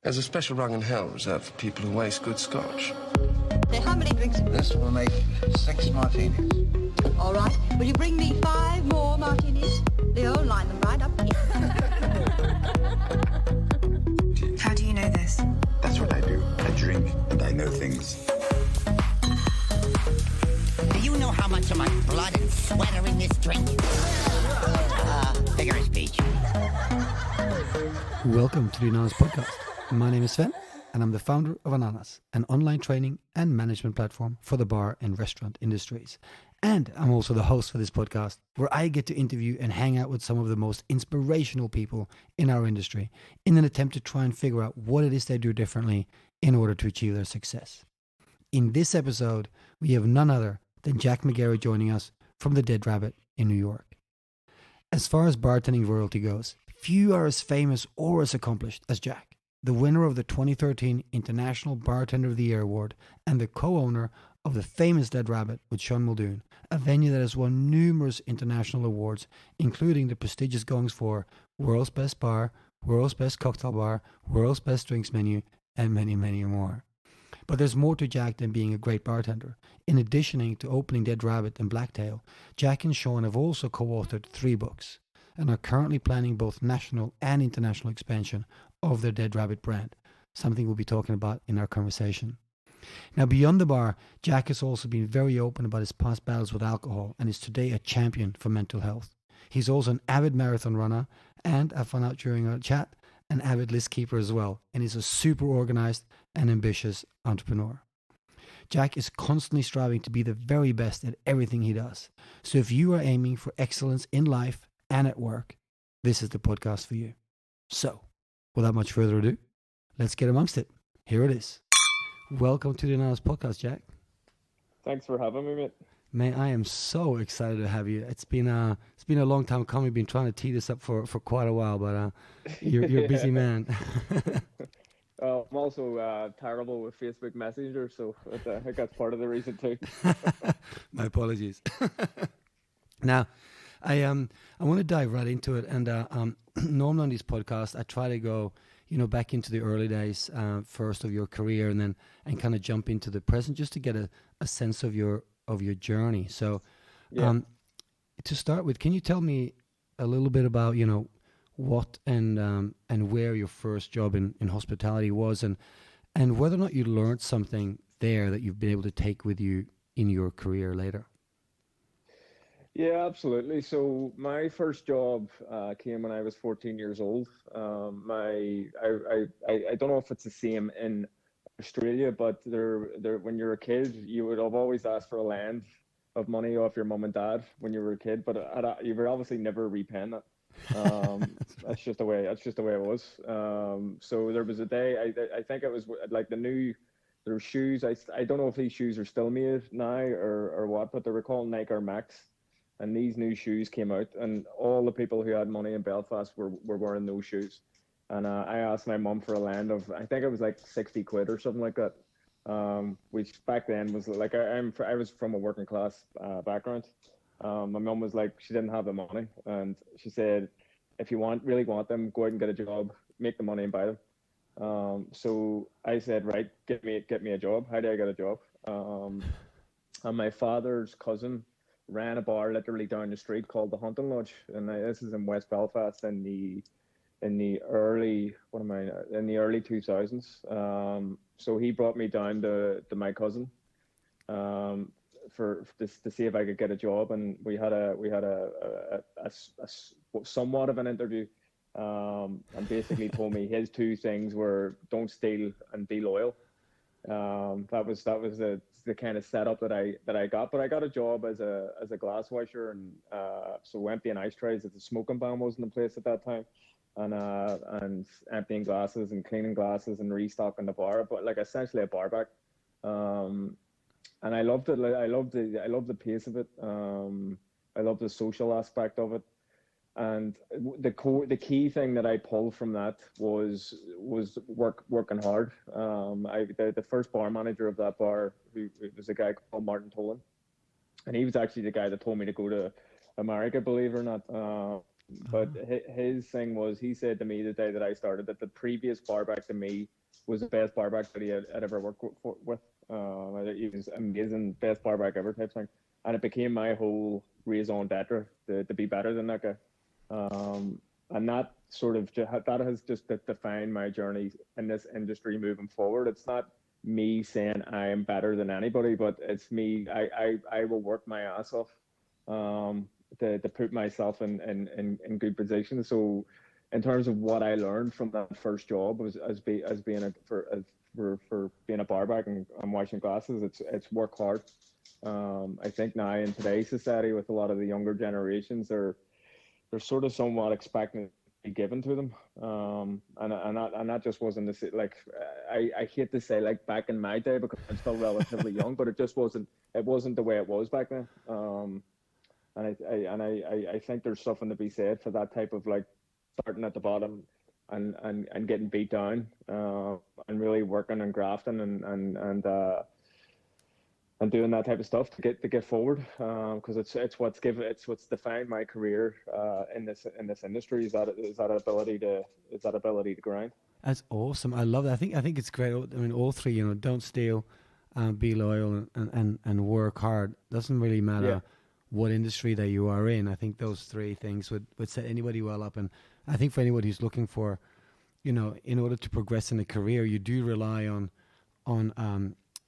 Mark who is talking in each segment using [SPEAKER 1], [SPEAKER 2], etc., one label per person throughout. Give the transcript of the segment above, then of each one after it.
[SPEAKER 1] There's a special rung in hell reserved for people who waste good scotch.
[SPEAKER 2] Say, how many drinks?
[SPEAKER 3] This will make 6 martinis.
[SPEAKER 2] All right. Will you bring me 5 more martinis? Leo, line them right up here.
[SPEAKER 4] How do you know this?
[SPEAKER 3] That's what I do. I drink and I know things.
[SPEAKER 5] Do you know how much of my blood and sweat are in this drink? Figure of speech.
[SPEAKER 6] Welcome to the Ananas Podcast. My name is Sven, and I'm the founder of Ananas, an online training and management platform for the bar and restaurant industries. And I'm also the host for this podcast, where I get to interview and hang out with some of the most inspirational people in our industry in an attempt to try and figure out what it is they do differently in order to achieve their success. In this episode, we have none other than Jack McGarry joining us from the Dead Rabbit in New York. As far as bartending royalty goes, few are as famous or as accomplished as Jack, the winner of the 2013 International Bartender of the Year Award and the co-owner of the famous Dead Rabbit with Sean Muldoon, a venue that has won numerous international awards, including the prestigious goings for World's Best Bar, World's Best Cocktail Bar, World's Best Drinks Menu, and many, many more. But there's more to Jack than being a great bartender. In addition to opening Dead Rabbit and Blacktail, Jack and Sean have also co-authored 3 books and are currently planning both national and international expansion of their Dead Rabbit brand, something we'll be talking about in our conversation. Now, beyond the bar, Jack has also been very open about his past battles with alcohol and is today a champion for mental health. He's also an avid marathon runner and, I found out during our chat, an avid list keeper as well, and is a super organized and ambitious entrepreneur. Jack is constantly striving to be the very best at everything he does. So if you are aiming for excellence in life and at work, this is the podcast for you. So, without much further ado, let's get amongst it. Here it is. Welcome to the Ananas Podcast, Jack.
[SPEAKER 7] Thanks for having me, mate.
[SPEAKER 6] Man, I am so excited to have you. It's been a long time coming. We've been trying to tee this up for quite a while, but you're a busy man.
[SPEAKER 7] I'm also terrible with Facebook Messenger, so I think that's part of the reason too.
[SPEAKER 6] My apologies. Now, I want to dive right into it, and normally on these podcasts, I try to go, back into the early days first of your career, and kind of jump into the present, just to get a sense of your journey. So,
[SPEAKER 7] yeah.
[SPEAKER 6] To start with, can you tell me a little bit about what and where your first job in hospitality was, and whether or not you learned something there that you've been able to take with you in your career later?
[SPEAKER 7] Yeah, absolutely. So my first job came when I was 14 years old. I don't know if it's the same in Australia, but when you're a kid, you would have always asked for a lend of money off your mum and dad when you were a kid, but you were obviously never repaying it. That's just the way it was. So there was a day, I think it was like there were shoes. I don't know if these shoes are still made now or what, but they were called Nike Air Max. And these new shoes came out, and all the people who had money in Belfast were wearing those shoes. And I asked my mum for a lend of, I think it was like 60 quid or something like that, which back then was like, I was from a working class background. My mum was like, she didn't have the money, and she said, if you really want them, go out and get a job, make the money and buy them. So I said, right, get me a job. How do I get a job? And my father's cousin ran a bar literally down the street called the Hunting Lodge, and this is in West Belfast in the early 2000s. So he brought me down to my cousin for to see if I could get a job, and we had a somewhat of an interview, and basically told me his 2 things were don't steal and be loyal. That was the kind of setup that I got, but I got a job as a glass washer, and so emptying ice trays. The smoking ban wasn't in place at that time, and emptying glasses and cleaning glasses and restocking the bar, but like essentially a bar back. And I loved it. I loved the pace of it. I loved the social aspect of it. And the key thing that I pulled from that was working hard. The first bar manager of that bar, who was a guy called Martin Tolan, and he was actually the guy that told me to go to America, believe it or not. But his thing was, he said to me the day that I started that the previous barback to me was the best barback that had ever worked with. He was amazing, best barback ever type thing. And it became my whole raison d'etre to be better than that guy. And that sort of that has just defined my journey in this industry moving forward. It's not me saying I am better than anybody, but it's me. I will work my ass off to put myself in good position. So, in terms of what I learned from that first job was as being for being a barback and washing glasses, it's work hard. I think now in today's society, with a lot of the younger generations, they're sort of somewhat expecting it to be given to them, and that just wasn't the like I hate to say like back in my day because I'm still relatively young, but it just wasn't the way it was back then. I think there's something to be said for that type of like starting at the bottom and getting beat down, and really working and grafting and doing that type of stuff to get forward, because it's what's defined my career in this industry is that ability to grind.
[SPEAKER 6] That's awesome. I love that. I think it's great. I mean, all three. Don't steal, be loyal, and work hard. Doesn't really matter what industry that you are in. I think those three things would set anybody well up. And I think for anybody who's looking for, in order to progress in a career, you do rely on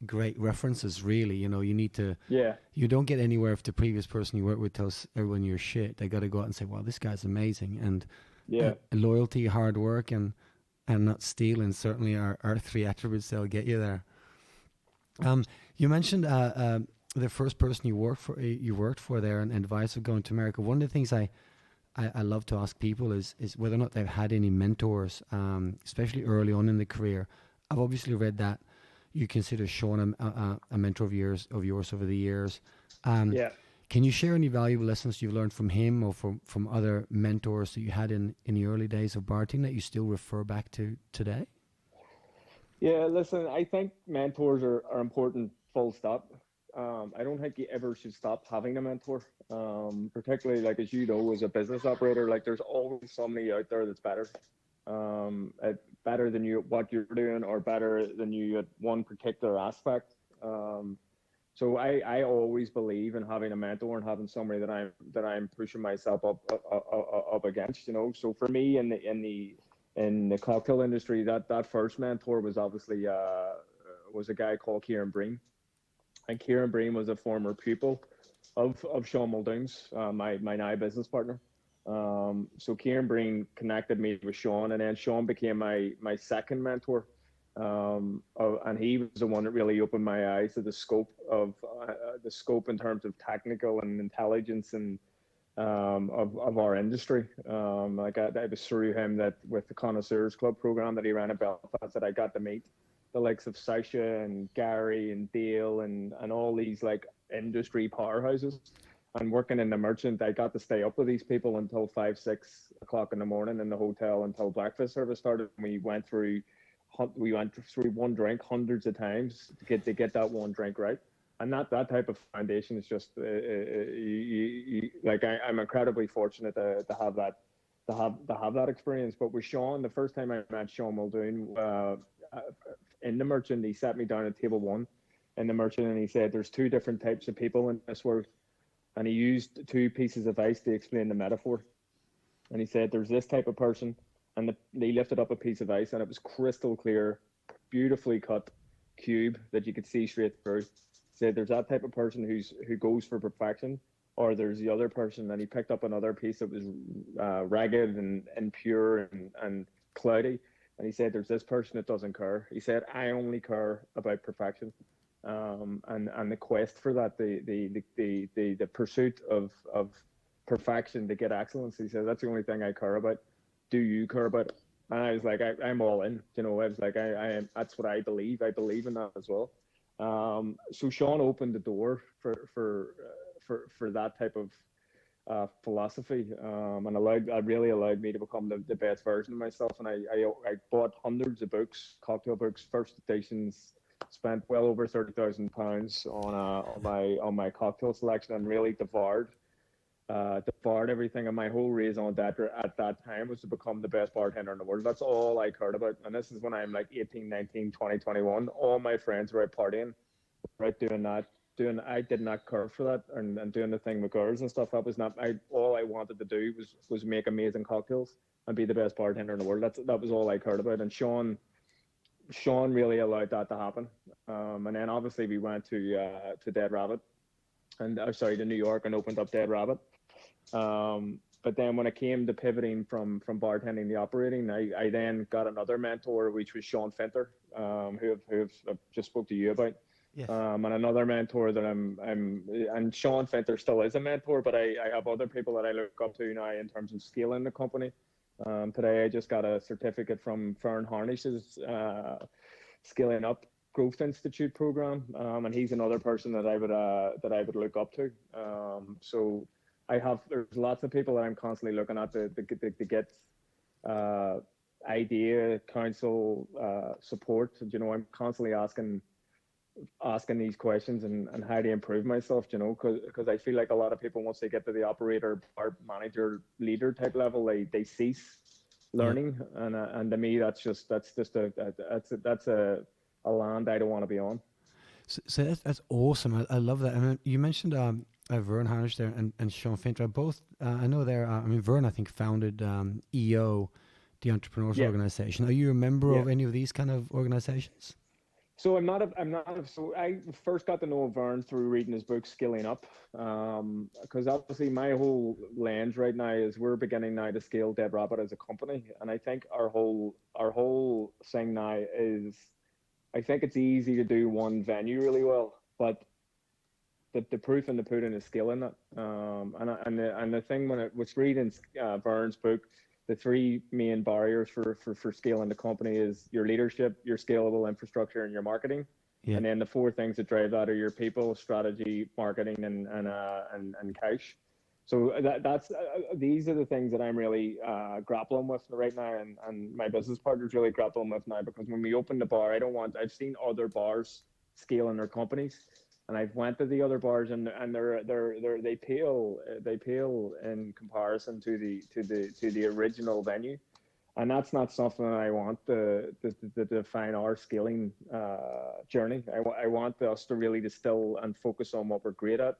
[SPEAKER 6] great references. Really, you need to. Yeah. You don't get anywhere if the previous person you work with tells everyone you're shit. They got to go out and say, "Wow, this guy's amazing." And loyalty, hard work, and not stealing certainly are three attributes that'll get you there. You mentioned the first person you worked for there, and advice of going to America. One of the things I love to ask people is whether or not they've had any mentors, especially early on in the career. I've obviously read that you consider Sean a mentor of yours over the years. Can you share any valuable lessons you've learned from him or from other mentors that you had in the early days of bartending that you still refer back to today?
[SPEAKER 7] Yeah, listen, I think mentors are important, full stop. I don't think you ever should stop having a mentor, particularly like, as you know, as a business operator, like there's always somebody out there that's better, better than you at what you're doing, or better than you at one particular aspect. So I always believe in having a mentor and having somebody that I'm pushing myself up against. So for me in the cocktail industry, that first mentor was obviously was a guy called Kieran Breen. And Kieran Breen was a former pupil of Sean Muldoon's, my now business partner. So Kieran Breen connected me with Sean, and then Sean became my second mentor. And he was the one that really opened my eyes to the scope in terms of technical and intelligence and of our industry. Like I was through him that with the Connoisseurs Club program that he ran at Belfast, that I got to meet the likes of Sasha and Gary and Dale and all these like industry powerhouses. And working in the merchant, I got to stay up with these people until 5-6 o'clock in the morning in the hotel until breakfast service started. We went through one drink hundreds of times to get that one drink right. And that type of foundation is just I'm incredibly fortunate to have that experience. But with Sean, the first time I met Sean Muldoon in the merchant, he sat me down at table one in the merchant, and he said, "There's two different types of people in this world." And he used two pieces of ice to explain the metaphor. And he said, "There's this type of person," and he lifted up a piece of ice, and it was crystal clear, beautifully cut cube that you could see straight through. He said, "There's that type of person who goes for perfection, or there's the other person." And he picked up another piece that was ragged and impure and cloudy. And he said, "There's this person that doesn't care." He said, "I only care about perfection." And the quest for that, the pursuit of perfection to get excellence. He said, "That's the only thing I care about. Do you care about it?" And I was like, I'm all in. I was like, I am. That's what I believe. I believe in that as well. So Sean opened the door for that type of philosophy, and really allowed me to become the best version of myself. And I bought hundreds of books, cocktail books, first editions, spent well over £30,000 on my cocktail selection, and really devoured deferred everything. And my whole raison d'etre at that time was to become the best bartender in the world. That's all I cared about. And this is when I'm like 18, 19, 20, 21. All my friends were out partying, right, doing that. I did not care for that, and doing the thing with girls and stuff. That was not all I wanted to do was make amazing cocktails and be the best bartender in the world. That was all I cared about. And Sean really allowed that to happen. And then obviously we went to Dead Rabbit, and to New York, and opened up Dead Rabbit. But then when it came to pivoting from bartending to operating, I then got another mentor, which was Sean Finter, who I've just spoke to you about.
[SPEAKER 6] Yes.
[SPEAKER 7] And another mentor that and Sean Finter still is a mentor, but I have other people that I look up to now in terms of scaling the company. Today I just got a certificate from Fern Harnish's Scaling Up Growth Institute program, and he's another person that I would look up to. So there's lots of people that I'm constantly looking at to get idea, counsel, support. You know, I'm constantly asking these questions and how to improve myself, you know, because I feel like a lot of people, once they get to the operator or manager leader type level, they cease learning. And to me, that's a land I don't want to be on.
[SPEAKER 6] So that's awesome. I love that. I mean, you mentioned Vern Harnish there and Sean Finter. Both, I know they're, Vern, I think, founded EO, the Entrepreneurs Organization. Are you a member of any of these kind of organizations?
[SPEAKER 7] So so I first got to know Vern through reading his book, Scaling Up. Because obviously my whole lens right now is we're beginning now to scale Dead Rabbit as a company. And I think our whole thing now is, I think it's easy to do one venue really well, but the proof in the pudding is scaling it. And the thing when it was reading Vern's book, the three main barriers for scaling the company is your leadership, your scalable infrastructure, and your marketing. Yeah. And then the four things that drive that are your people, strategy, marketing, and cash. So that's these are the things that I'm really grappling with right now, and my business partner's really grappling with now, because when we open the bar, I've seen other bars scaling their companies, and I've went to the other bars, and they pale in comparison to the original venue, and that's not something that I want to define our scaling journey. I want us to really distill and focus on what we're great at,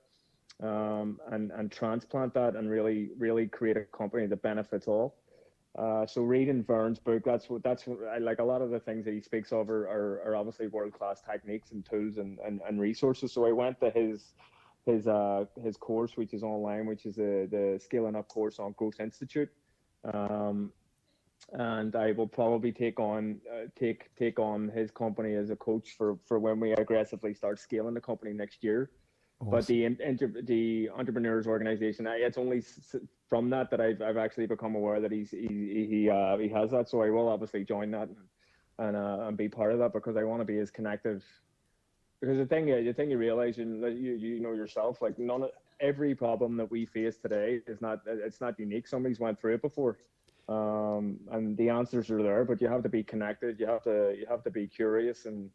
[SPEAKER 7] and transplant that, and really create a company that benefits all. So reading Vern's book, that's what I like. A lot of the things that he speaks of are obviously world-class techniques and tools and resources. So I went to his course, which is online, which is the Scaling Up course on Growth Institute. And I will probably take on his company as a coach for when we aggressively start scaling the company next year. Awesome. But the Entrepreneurs Organization, it's only from that I've actually become aware that he has that. So I will obviously join that and be part of that, because I want to be as connected. Because the thing you realize, and you know yourself, like every problem that we face today it's not unique. Somebody's went through it before, and the answers are there. But you have to be connected. You have to be curious, and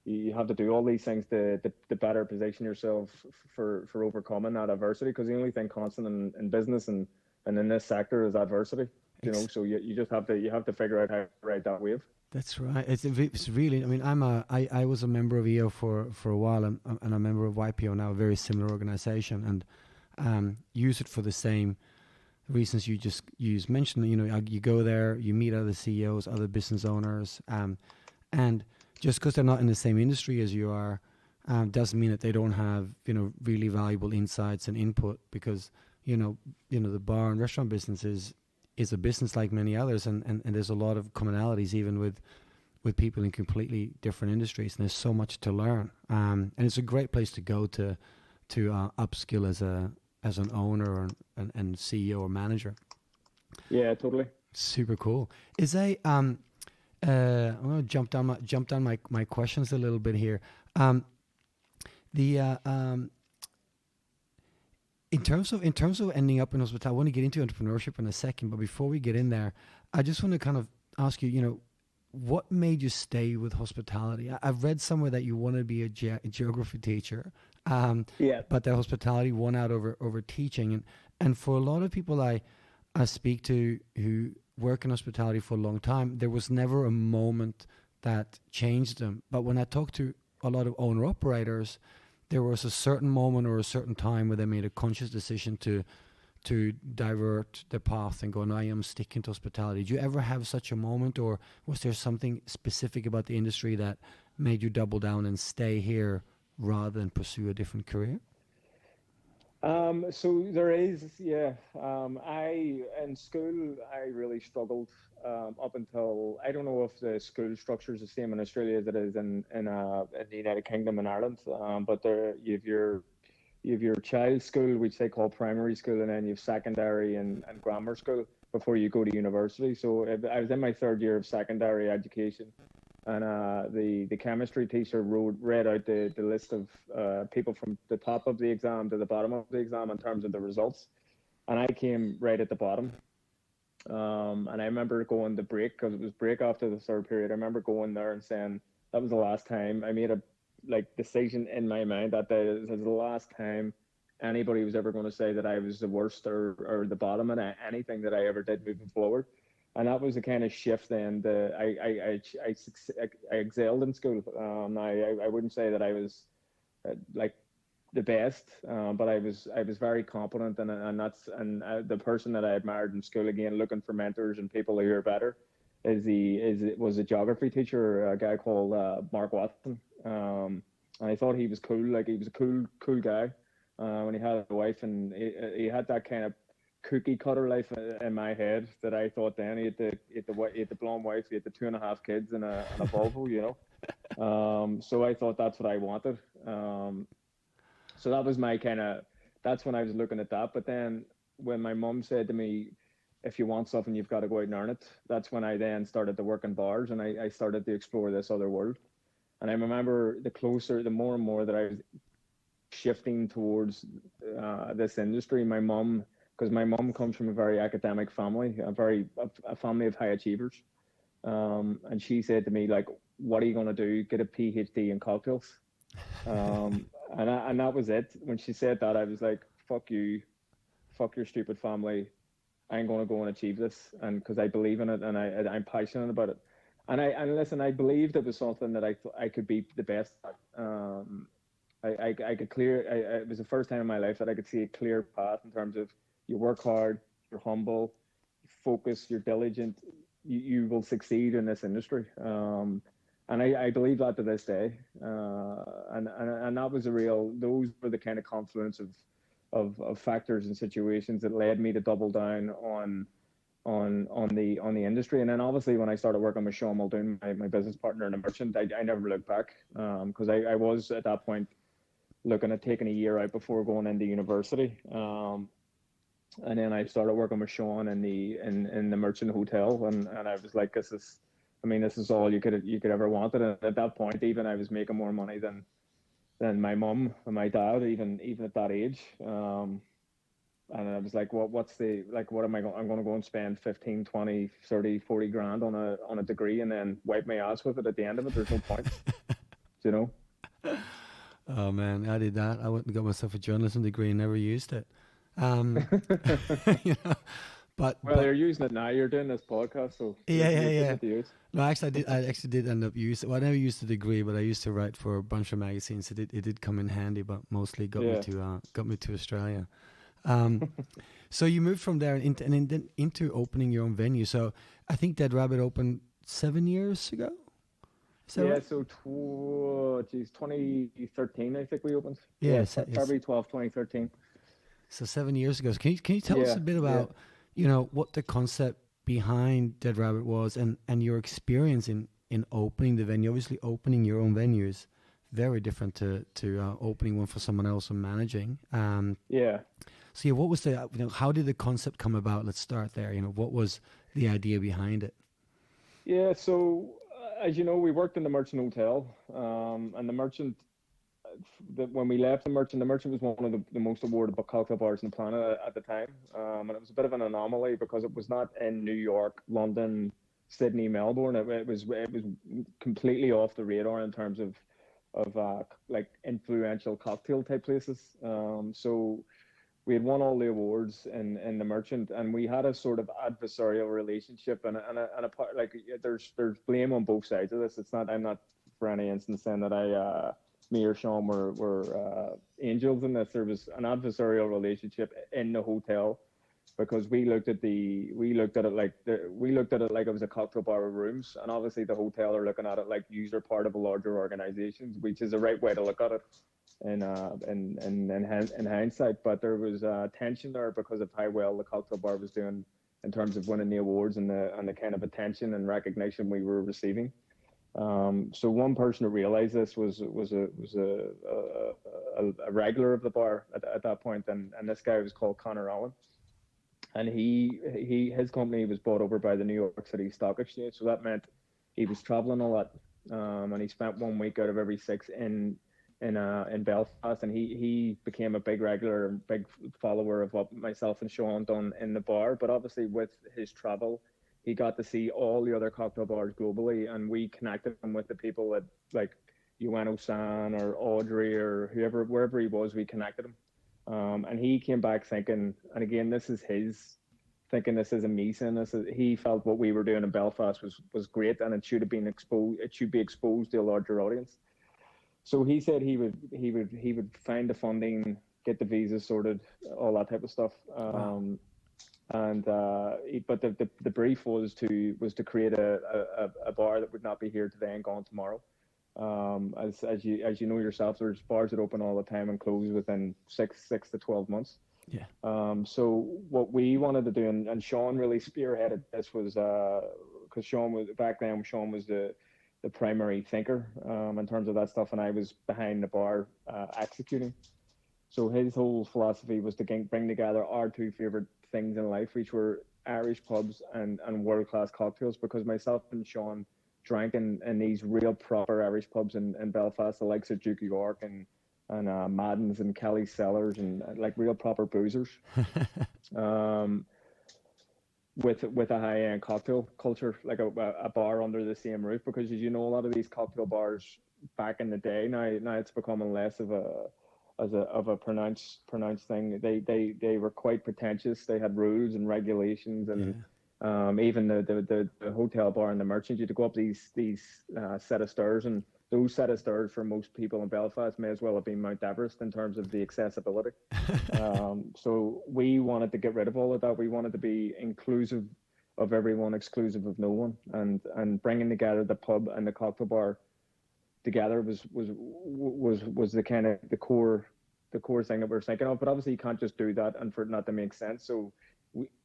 [SPEAKER 7] you have to do all these things to better position yourself for overcoming that adversity. Because the only thing constant in business and in this sector is adversity. You know, so you just have to figure out how to ride that wave.
[SPEAKER 6] That's right. It's really. I mean, I was a member of EO for a while, and a member of YPO now, a very similar organization, and use it for the same reasons you mentioned. You know, you go there, you meet other CEOs, other business owners, and just because they're not in the same industry as you are, doesn't mean that they don't have, you know, really valuable insights and input, because you know the bar and restaurant business is a business like many others, and there's a lot of commonalities even with people in completely different industries, and there's so much to learn, and it's a great place to go to upskill as an owner and CEO or manager. Yeah, totally. Super cool. I'm going to jump down my questions a little bit here. In terms of ending up in hospitality, I want to get into entrepreneurship in a second, but before we get in there, I just want to kind of ask you, you know, what made you stay with hospitality? I've read somewhere that you want to be a geography teacher, but that hospitality won out over teaching, And for a lot of people I speak to who work in hospitality for a long time, there was never a moment that changed them. But when I talk to a lot of owner operators, there was a certain moment or a certain time where they made a conscious decision to divert the path and go, no, I am sticking to hospitality. Did you ever have such a moment, or was there something specific about the industry that made you double down and stay here rather than pursue a different career?
[SPEAKER 7] So there is, yeah. In school, I really struggled up until, I don't know if the school structure is the same in Australia as it is in the United Kingdom and Ireland. But there, you have your child school, which they call primary school, and then you have secondary and grammar school before you go to university. So I was in my third year of secondary education, and the chemistry teacher read out the list of people from the top of the exam to the bottom of the exam in terms of the results, and I came right at the bottom. And I remember going to break, because it was break after the third period. I remember going there and saying that was the last time. I made a decision in my mind that this is the last time anybody was ever going to say that I was the worst or the bottom in anything that I ever did moving forward. And that was the kind of shift then. I excelled in school. I wouldn't say that I was like the best, but I was very competent, and the person that I admired in school, again looking for mentors and people who are better, was a geography teacher, a guy called Mark Watson. And I thought he was cool. Like, he was a cool guy. When he had a wife, and he had that kind of cookie cutter life in my head that I thought then. He had the blonde wife, he had the 2.5 kids and a Volvo, you know. So I thought that's what I wanted. So that was that's when I was looking at that. But then when my mum said to me, if you want something, you've got to go out and earn it, that's when I then started to work in bars, and I started to explore this other world. And I remember the more and more that I was shifting towards this industry, because my mom comes from a very academic family, a family of high achievers. And she said to me, like, what are you going to do? Get a PhD in cocktails. And that was it. When she said that, I was like, fuck you, fuck your stupid family. I'm going to go and achieve this. And because I believe in it, and I'm passionate about it. And listen, I believed it was something that I could be the best at. I could it was the first time in my life that I could see a clear path in terms of you work hard, you're humble, you focus, you're diligent, you will succeed in this industry. And I believe that to this day. And that was those were the kind of confluence of factors and situations that led me to double down on the industry. And then obviously when I started working with Sean Muldoon, my business partner and a merchant, I never looked back, because I was at that point looking at taking a year out before going into university. And then I started working with Sean in the merchant hotel, and I was like, this is all you could ever want. And at that point, even I was making more money than my mum and my dad, even at that age. And I was like, what am I going? I'm going to go and spend 15, 20, 30, 40 grand on a degree and then wipe my ass with it at the end of it. There's no point, you know?
[SPEAKER 6] Oh man, I did that. I went and got myself a journalism degree and never used it. You know, but
[SPEAKER 7] you're using it now. You're doing this podcast, so
[SPEAKER 6] yeah. No, actually, I actually did end up using it. Well, I never used the degree, but I used to write for a bunch of magazines. It did come in handy, but mostly got me to Australia. So you moved from there into opening your own venue. So I think Dead Rabbit opened 7 years ago.
[SPEAKER 7] Right? So 2013, I think we opened.
[SPEAKER 6] Yes,
[SPEAKER 7] February 12th, 2013.
[SPEAKER 6] So 7 years ago. So can you tell us a bit about what the concept behind Dead Rabbit was, and your experience in opening the venue? Obviously, opening your own venue is very different to opening one for someone else and managing. So what was how did the concept come about? Let's start there. What was the idea behind it?
[SPEAKER 7] Yeah, so as you know, we worked in the merchant hotel, and the merchant, when we left the merchant was one of the most awarded cocktail bars in the planet at the time, and it was a bit of an anomaly because it was not in New York, London, Sydney, Melbourne. It was completely off the radar in terms of like influential cocktail type places. So we had won all the awards in the Merchant, and we had a sort of adversarial relationship, and a part like there's blame on both sides of this. It's not I'm not for any instance saying that me or Sean were angels in this. There was an adversarial relationship in the hotel because we looked at it like it was a cocktail bar with rooms, and obviously the hotel are looking at it like you're part of a larger organization, which is the right way to look at it in hindsight. But there was tension there because of how well the cocktail bar was doing in terms of winning the awards and the kind of attention and recognition we were receiving. So one person to realize this was a regular of the bar at that point, and this guy was called Connor Allen, and his company was bought over by the New York City Stock Exchange, so that meant he was traveling a lot, and he spent 1 week out of every six in Belfast, and he became a big regular and big follower of what myself and Sean done in the bar. But obviously with his travel, he got to see all the other cocktail bars globally, and we connected him with the people that like Yuan San or Audrey or whoever, wherever he was, we connected him. And he came back thinking, and again, this is his thinking, this isn't me saying this, he felt what we were doing in Belfast was great, and it should have been exposed, it should be exposed to a larger audience. So he said he would find the funding, get the visas sorted, all that type of stuff. And but the brief was to create a bar that would not be here today and gone tomorrow. As you know yourself, there's bars that open all the time and close within six to 12 months.
[SPEAKER 6] Yeah.
[SPEAKER 7] So what we wanted to do, and Sean really spearheaded this, was because Sean was the primary thinker in terms of that stuff, and I was behind the bar executing. So his whole philosophy was to bring together our two favorite things in life, which were Irish pubs and world-class cocktails, because myself and Sean drank in these real proper Irish pubs in Belfast, the likes of Duke of York and Madden's and Kelly's Cellars, and like real proper boozers. With a high-end cocktail culture, like a bar under the same roof, because as you know, a lot of these cocktail bars back in the day, now it's becoming less of a pronounced thing. They were quite pretentious. They had rules and regulations, and even the hotel bar and the Merchant, you had to go up these set of stairs, and those set of stairs for most people in Belfast may as well have been Mount Everest in terms of the accessibility. So we wanted to get rid of all of that. We wanted to be inclusive of everyone, exclusive of no one, and bringing together the pub and the cocktail bar together was the kind of the core thing that we're thinking of. But obviously you can't just do that and for it not to make sense. So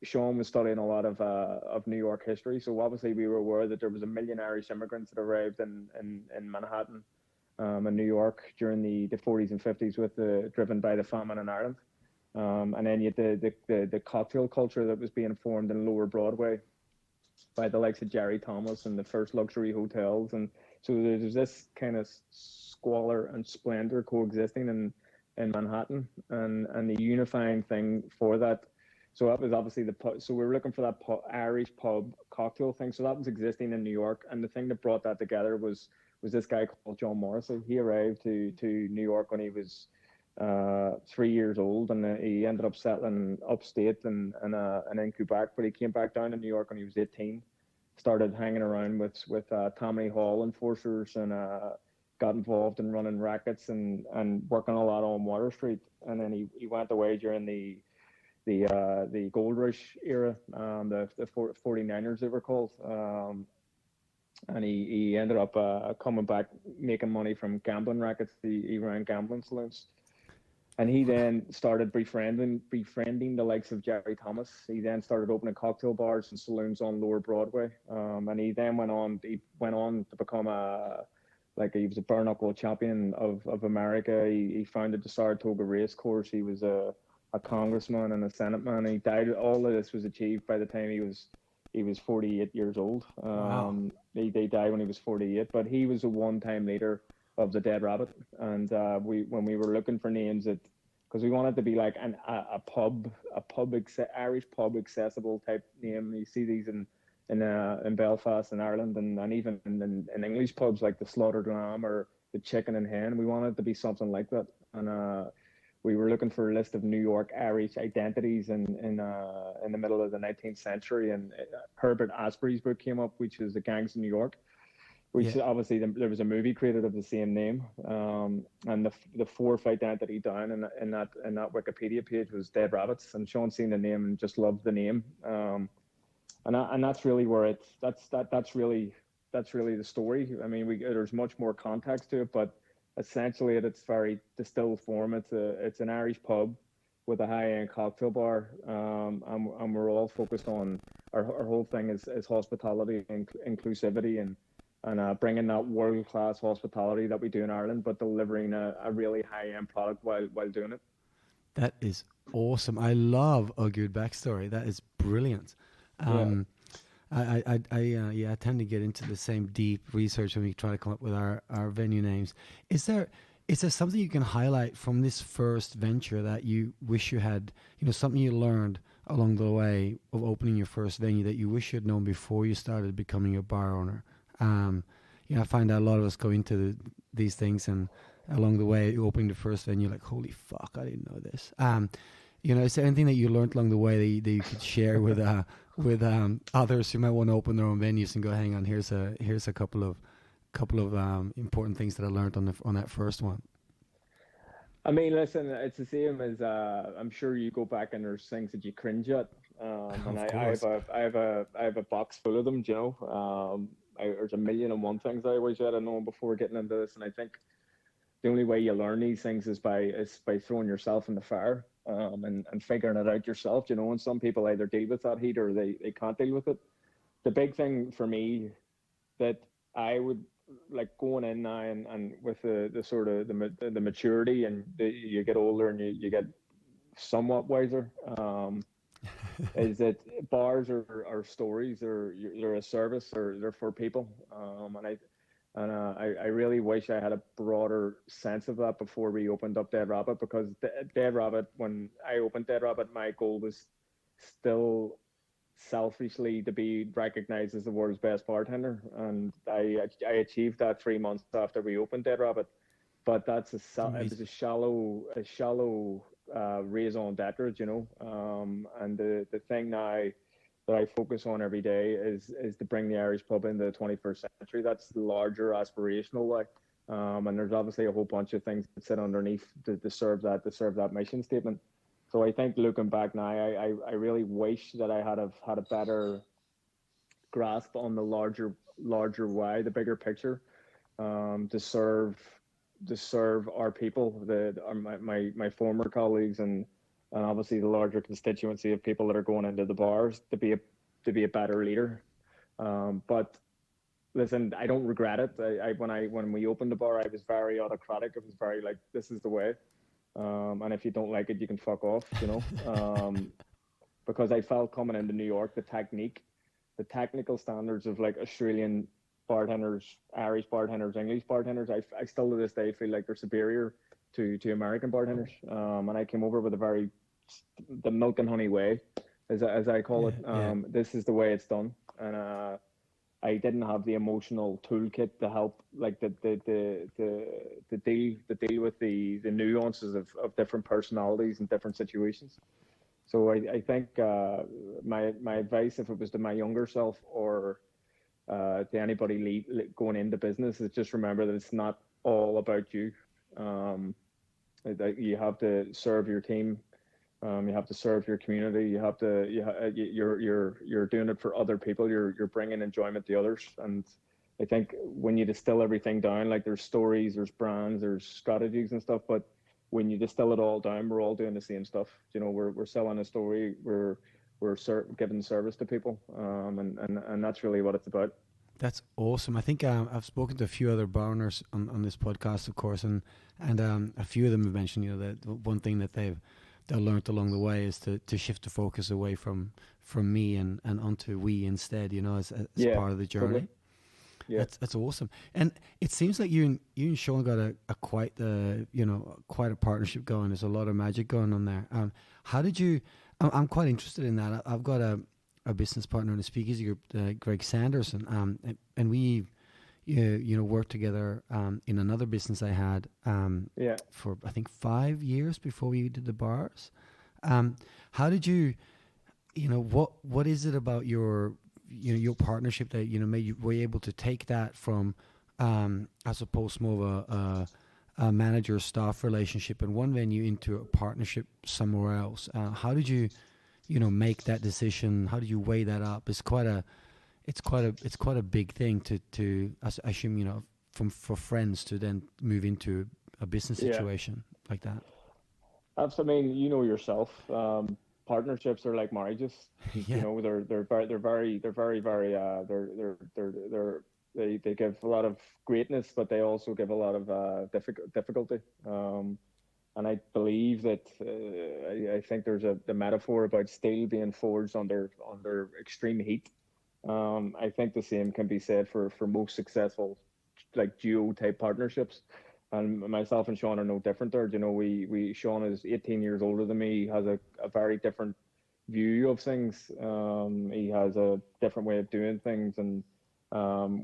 [SPEAKER 7] Sean was studying a lot of New York history, so obviously we were aware that there was 1 million Irish immigrants that arrived in Manhattan, in New York during the 40s and 50s, driven by the famine in Ireland, and then you had the cocktail culture that was being formed in Lower Broadway by the likes of Jerry Thomas and the first luxury hotels, and so there's this kind of squalor and splendor coexisting in Manhattan, and the unifying thing for that. So that was obviously so we were looking for that Irish pub cocktail thing. So that was existing in New York, and the thing that brought that together was this guy called John Morrissey. He arrived to New York when he was 3 years old, and he ended up settling upstate and in Quebec. But he came back down to New York when he was 18. Started hanging around with Tammany Hall enforcers, and got involved in running rackets and working a lot on Water Street. And then he went away during the Gold Rush era, the 49ers they were called, and he ended up coming back making money from gambling rackets. He ran gambling saloons, and he then started befriending the likes of Jerry Thomas. He then started opening cocktail bars and saloons on Lower Broadway, and he then went on to become he was a bare knuckle champion of America. He founded the Saratoga Race Course. He was a congressman and a Senate man. He died. All of this was achieved by the time he was 48 years old.
[SPEAKER 6] Wow.
[SPEAKER 7] He died when he was 48, but he was a one-time leader of the Dead Rabbit. And when we were looking for names, because we wanted to be like Irish pub accessible type name. You see these in Belfast and Ireland, and even in English pubs like the Slaughtered Lamb or the Chicken and Hen. We wanted to be something like that, and we were looking for a list of New York Irish identities in the middle of the 19th century, and Herbert Asbury's book came up, which is The Gangs of New York, which obviously there was a movie created of the same name, and the fourth identity down in that Wikipedia page was Dead Rabbits, and Sean seen the name and just loved the name, and that's really where that's really the story. I mean, there's much more context to it, but essentially at its very distilled form, it's an Irish pub with a high-end cocktail bar, and we're all focused on our whole thing is hospitality and inclusivity, and bringing that world-class hospitality that we do in Ireland, but delivering a really high-end product while doing it.
[SPEAKER 6] That is awesome. I love a good backstory. That is brilliant. I tend to get into the same deep research when we try to come up with our venue names. Is there something you can highlight from this first venture that you wish you had, something you learned along the way of opening your first venue that you wish you'd known before you started becoming a bar owner? I find that a lot of us go into these things, and along the way, opening the first venue, like, holy fuck, I didn't know this. Is there anything that you learned along the way that you could share with others who might want to open their own venues and go, hang on, here's a couple of important things that I learned on that first one?
[SPEAKER 7] I mean, listen, it's the same as I'm sure you go back and there's things that you cringe at, and I have a box full of them. There's a million and one things I wish I'd have known before getting into this, and I think the only way you learn these things is by throwing yourself in the fire, and figuring it out yourself. And some people either deal with that heat or they can't deal with it. The big thing for me that I would like going in now and with the sort of the maturity, and you get older and you get somewhat wiser, is that bars are stories, they're a service, or they're for people, and I really wish I had a broader sense of that before we opened up Dead Rabbit, because Dead Rabbit, when I opened Dead Rabbit, my goal was still selfishly to be recognized as the world's best bartender, and I achieved that 3 months after we opened Dead Rabbit. But it was a shallow raison d'etre, and the thing now that I focus on every day is to bring the Irish pub into the 21st century. That's the larger aspirational way, and there's obviously a whole bunch of things that sit underneath to serve that mission statement. So I think looking back now, I really wish that I had a better grasp on the larger why, the bigger picture, to serve our people, my former colleagues, and obviously the larger constituency of people that are going into the bars, to be a better leader. But listen, I don't regret it. When we opened the bar, I was very autocratic. It was very like, this is the way. And if you don't like it, you can fuck off, because I felt coming into New York, the technical standards of like Australian bartenders, Irish bartenders, English bartenders, I still to this day feel like they're superior to American bartenders. And I came over with the milk and honey way, as I call it. This is the way it's done, and I didn't have the emotional toolkit to help, like the deal with the nuances of different personalities and different situations. So I think my advice, if it was to my younger self or to anybody going into business, is just remember that it's not all about you. That you have to serve your team. You have to serve your community. You're doing it for other people. You're bringing enjoyment to others. And I think when you distill everything down, like there's stories, there's brands, there's strategies and stuff, but when you distill it all down, we're all doing the same stuff. We're selling a story. We're giving service to people, and that's really what it's about.
[SPEAKER 6] That's awesome. I think I've spoken to a few other bar owners on this podcast, of course, and a few of them have mentioned, that one thing that they've learned along the way is to shift the focus away from me and onto we instead, as part of the journey. Totally. Yeah, that's awesome. And it seems like you and Sean got a quite a partnership going. There's a lot of magic going on there. How did you? I'm quite interested in that. I've got a business partner in the speakeasy group, Greg Sanderson, and we, worked together in another business I had for I think 5 years before we did the bars. How did you, what is it about your partnership that made you were able to take that from I suppose more of a manager staff relationship in one venue into a partnership somewhere else? How did you make that decision? How did you weigh that up? It's quite a big thing to I assume for friends to then move into a business situation like that.
[SPEAKER 7] Absolutely. I mean, you know yourself. Partnerships are like marriages.
[SPEAKER 6] Yeah.
[SPEAKER 7] They give a lot of greatness, but they also give a lot of difficulty. And I believe that I think there's the metaphor about steel being forged under extreme heat. I think the same can be said for most successful like duo type partnerships. And myself and Sean are no different there. Sean is 18 years older than me. He has a very different view of things. He has a different way of doing things, and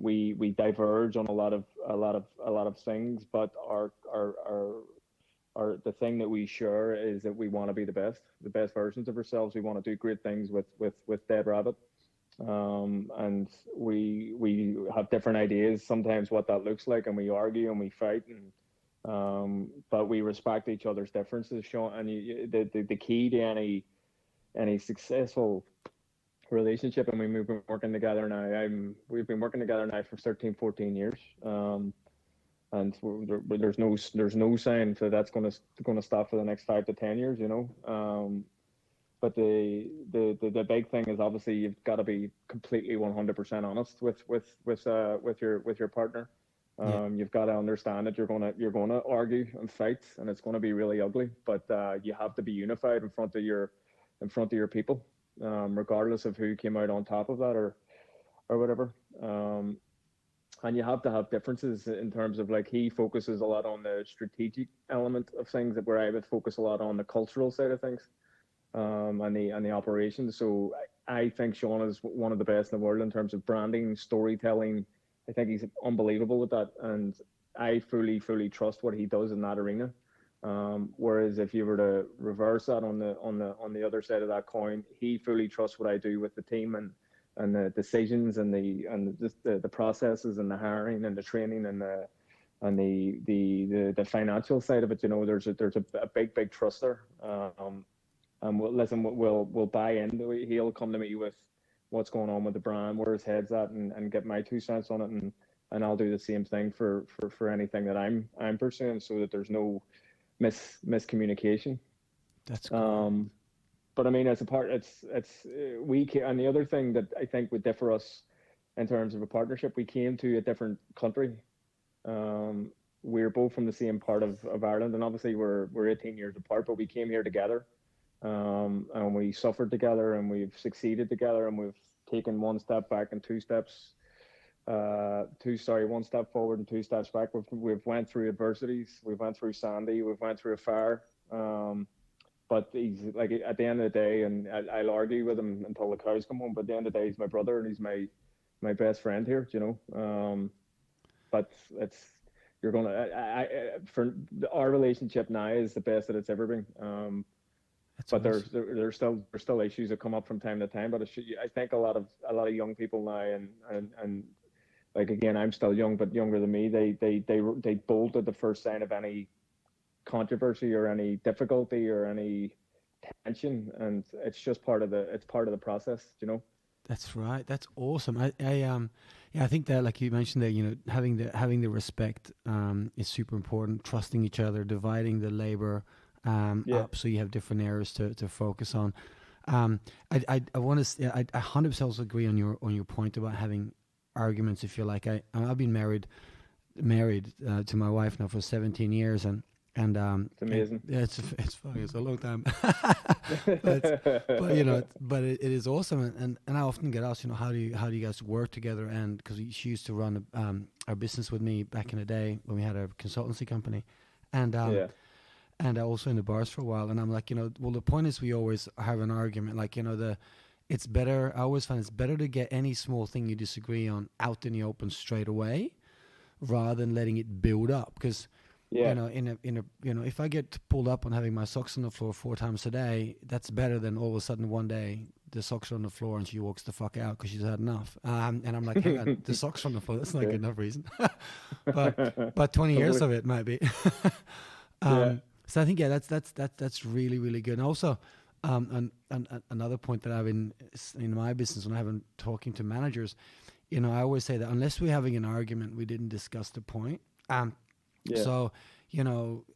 [SPEAKER 7] we diverge on a lot of things. But our the thing that we share is that we want to be the best versions of ourselves. We want to do great things with Dead Rabbit. And we have different ideas sometimes what that looks like, and we argue and we fight, but we respect each other's differences, Sean. And the key to any successful relationship, and we've been working together now. We've been working together now for 13, 14 years, and there's no sign that that's going to stop for the next 5 to 10 years, But the big thing is obviously you've got to be completely 100% honest with your partner. You've got to understand that you're gonna argue and fight, and it's going to be really ugly. But you have to be unified in front of your people, regardless of who came out on top of that or whatever. And you have to have differences in terms of, like, he focuses a lot on the strategic element of things, where I would focus a lot on the cultural side of things. And the operations. So I think Sean is one of the best in the world in terms of branding, storytelling. I think he's unbelievable with that, and I fully trust what he does in that arena. Whereas if you were to reverse that on the other side of that coin, he fully trusts what I do with the team and the decisions and the processes and the hiring and the training and the financial side of it. There's a big trust there. And we'll buy into it. He'll come to me with what's going on with the brand, where his head's at, and get my 2 cents on it, and I'll do the same thing for anything that I'm pursuing, so that there's no miscommunication.
[SPEAKER 6] That's cool.
[SPEAKER 7] But I mean, as a part, and the other thing that I think would differ us in terms of a partnership, we came to a different country. We're both from the same part of Ireland, and obviously we're 18 years apart, but we came here together. And we suffered together, and we've succeeded together, and we've taken one step back and one step forward and 2 steps back. We've went through adversities. We've went through Sandy. We've went through a fire. But he's, like, at the end of the day, and I'll argue with him until the cows come home, but at the end of the day, he's my brother, and he's my best friend here, But for our relationship now is the best that it's ever been. But there's still issues that come up from time to time. But I think a lot of young people now, and like, again, I'm still young, but younger than me, they bolt at the first sign of any controversy or any difficulty or any tension, and it's just part of the process,
[SPEAKER 6] That's right. That's awesome. I think that, like you mentioned there, having the respect is super important. Trusting each other, dividing the labor up, so you have different areas to focus on. I want to. I 100% also agree on your point about having arguments. If you like, I've been married to my wife now for 17 years, and
[SPEAKER 7] it's amazing.
[SPEAKER 6] It's funny. It's a long time, but it is awesome. And I often get asked, how do you guys work together? And because she used to run our business with me back in the day when we had a consultancy company, and also in the bars for a while. And I'm like, well, the point is we always have an argument. Like, I always find it's better to get any small thing you disagree on out in the open straight away, rather than letting it build up. Because
[SPEAKER 7] Yeah.
[SPEAKER 6] if I get pulled up on having my socks on the floor 4 times a day, that's better than all of a sudden one day the socks are on the floor and she walks the fuck out because she's had enough. And I'm like, hang on, the socks on the floor, that's not good enough reason. but 20 years of it might be.
[SPEAKER 7] Yeah.
[SPEAKER 6] So I think, that's really, really good. And also, another point that I've been in my business when I'm talking to managers, I always say that unless we're having an argument, we didn't discuss the point. So,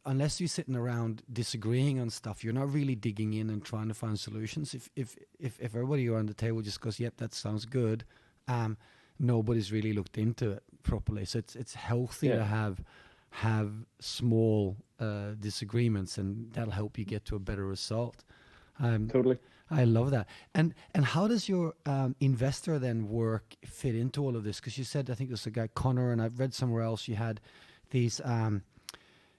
[SPEAKER 6] unless you're sitting around disagreeing on stuff, you're not really digging in and trying to find solutions. If everybody around the table just goes, yep, that sounds good, nobody's really looked into it properly. So it's healthy to have small disagreements, and that'll help you get to a better result.
[SPEAKER 7] Totally.
[SPEAKER 6] I love that. And how does your investor then work fit into all of this? Because you said, I think there's a guy, Connor, and I've read somewhere else you had these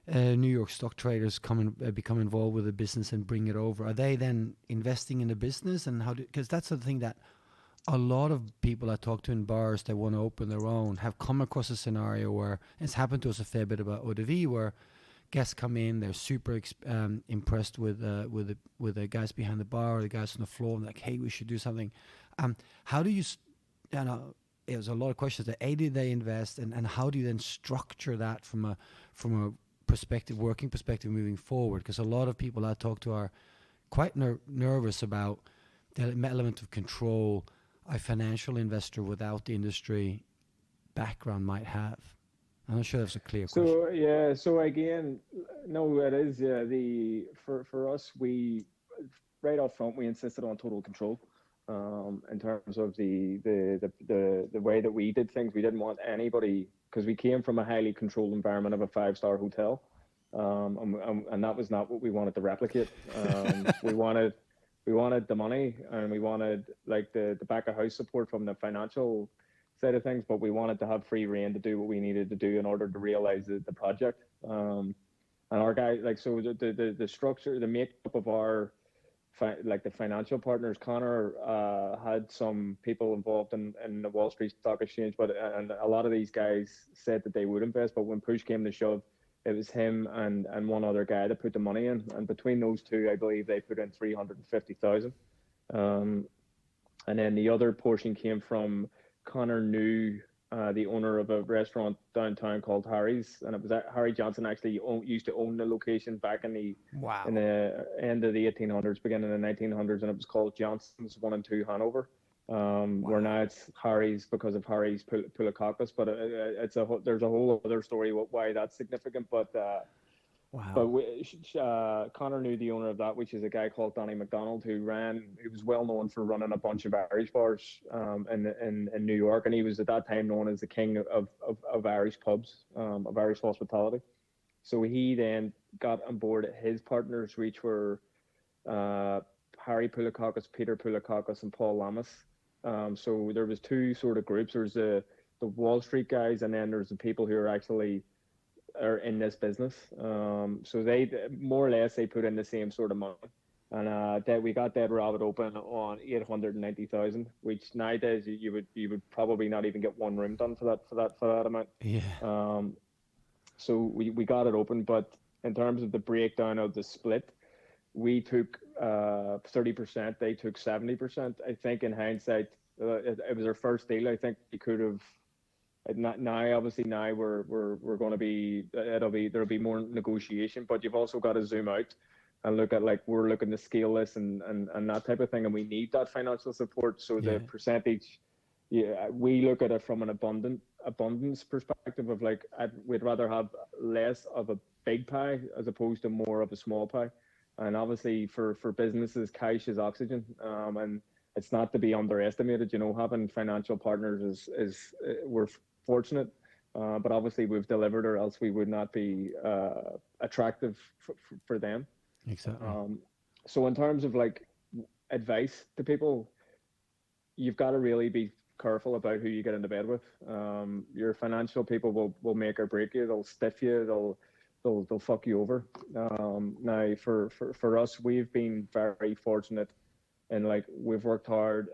[SPEAKER 6] New York stock traders become involved with the business and bring it over. Are they then investing in the business? And because that's the thing that a lot of people I talk to in bars that want to open their own have come across a scenario where it's happened to us a fair bit about ODV, where guests come in, they're super impressed with the guys behind the bar or the guys on the floor, and like, hey, we should do something. How do you, there's a lot of questions. That did they invest, and how do you then structure that from a working perspective moving forward? Because a lot of people I talk to are quite nervous about the element of control a financial investor without the industry background might have. I'm not sure that's a clear question.
[SPEAKER 7] So again, no, it is. For us, we right off front we insisted on total control. In terms of the way that we did things, we didn't want anybody, because we came from a highly controlled environment of a 5-star hotel, and that was not what we wanted to replicate. We wanted the money, and we wanted like the back of house support from the financial side of things, but we wanted to have free reign to do what we needed to do in order to realize the project. And our guy, like, so the structure, the makeup of our the financial partners, Connor had some people involved in the Wall Street Stock Exchange, and a lot of these guys said that they would invest, but when push came to shove, it was him and one other guy that put the money in, and between those two, I believe they put in 350,000. And then the other portion came from Connor knew the owner of a restaurant downtown called Harry's, and it was Harry Johnson actually used to own the location back in the end of the 1800s, beginning of the 1900s, and it was called Johnson's 1 and 2 Hanover. Where now it's Harry's because of Harry's Pulicoccus, but there's a whole other story why that's significant. But Connor knew the owner of that, which is a guy called Danny McDonald, who was well known for running a bunch of Irish bars in New York, and he was at that time known as the king of Irish pubs, of Irish hospitality. So he then got on board his partners, which were Harry Pulicoccus, Peter Pulicoccus, and Paul Lamas. So there was two sort of groups. There's the Wall Street guys, and then there's the people who are in this business. So they more or less they put in the same sort of money, and that we got that rabbit open on 890,000, which nowadays you would probably not even get one room done for that amount.
[SPEAKER 6] Yeah.
[SPEAKER 7] So we got it open, but in terms of the breakdown of the split, we took 30%, they took 70%. I think in hindsight, it was our first deal. I think we could have. Now, obviously, we're going to be. There'll be more negotiation, but you've also got to zoom out and look at, like, we're looking to scale this and that type of thing, and we need that financial support. So the percentage, we look at it from an abundance perspective of, like, we'd rather have less of a big pie as opposed to more of a small pie. And obviously for businesses, cash is oxygen, and it's not to be underestimated. Having financial partners is we're fortunate, but obviously we've delivered, or else we would not be attractive for them.
[SPEAKER 6] Exactly.
[SPEAKER 7] So in terms of, like, advice to people, you've got to really be careful about who you get into bed with. Your financial people will make or break you. They'll stiff you. They'll fuck you over. Now, for us, we've been very fortunate, and, like, we've worked hard.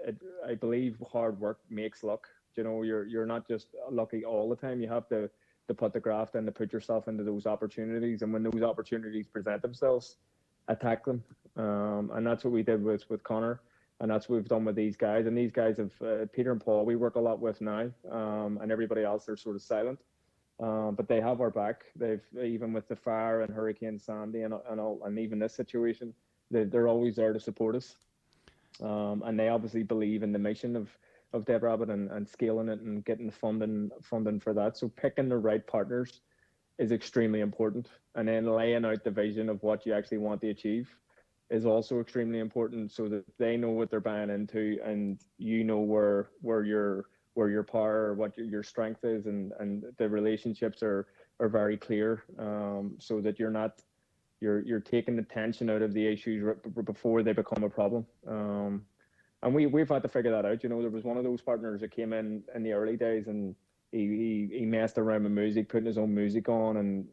[SPEAKER 7] I believe hard work makes luck. You're not just lucky all the time. You have to to put the graft in, to put yourself into those opportunities, and when those opportunities present themselves, attack them. And that's what we did with Connor, and that's what we've done with these guys. And these guys have Peter and Paul. We work a lot with now, and everybody else they're sort of silent. But they have our back. They've even with the fire and Hurricane Sandy and even this situation, they're always there to support us. And they obviously believe in the mission of Dead Rabbit and scaling it and getting the funding for that. So picking the right partners is extremely important, and then laying out the vision of what you actually want to achieve is also extremely important, so that they know what they're buying into, and you know where your power, what your strength is, and the relationships are very clear, so that you're taking the tension out of the issues before they become a problem. And we've had to figure that out. You know, there was one of those partners that came in the early days, and he messed around with music, putting his own music on and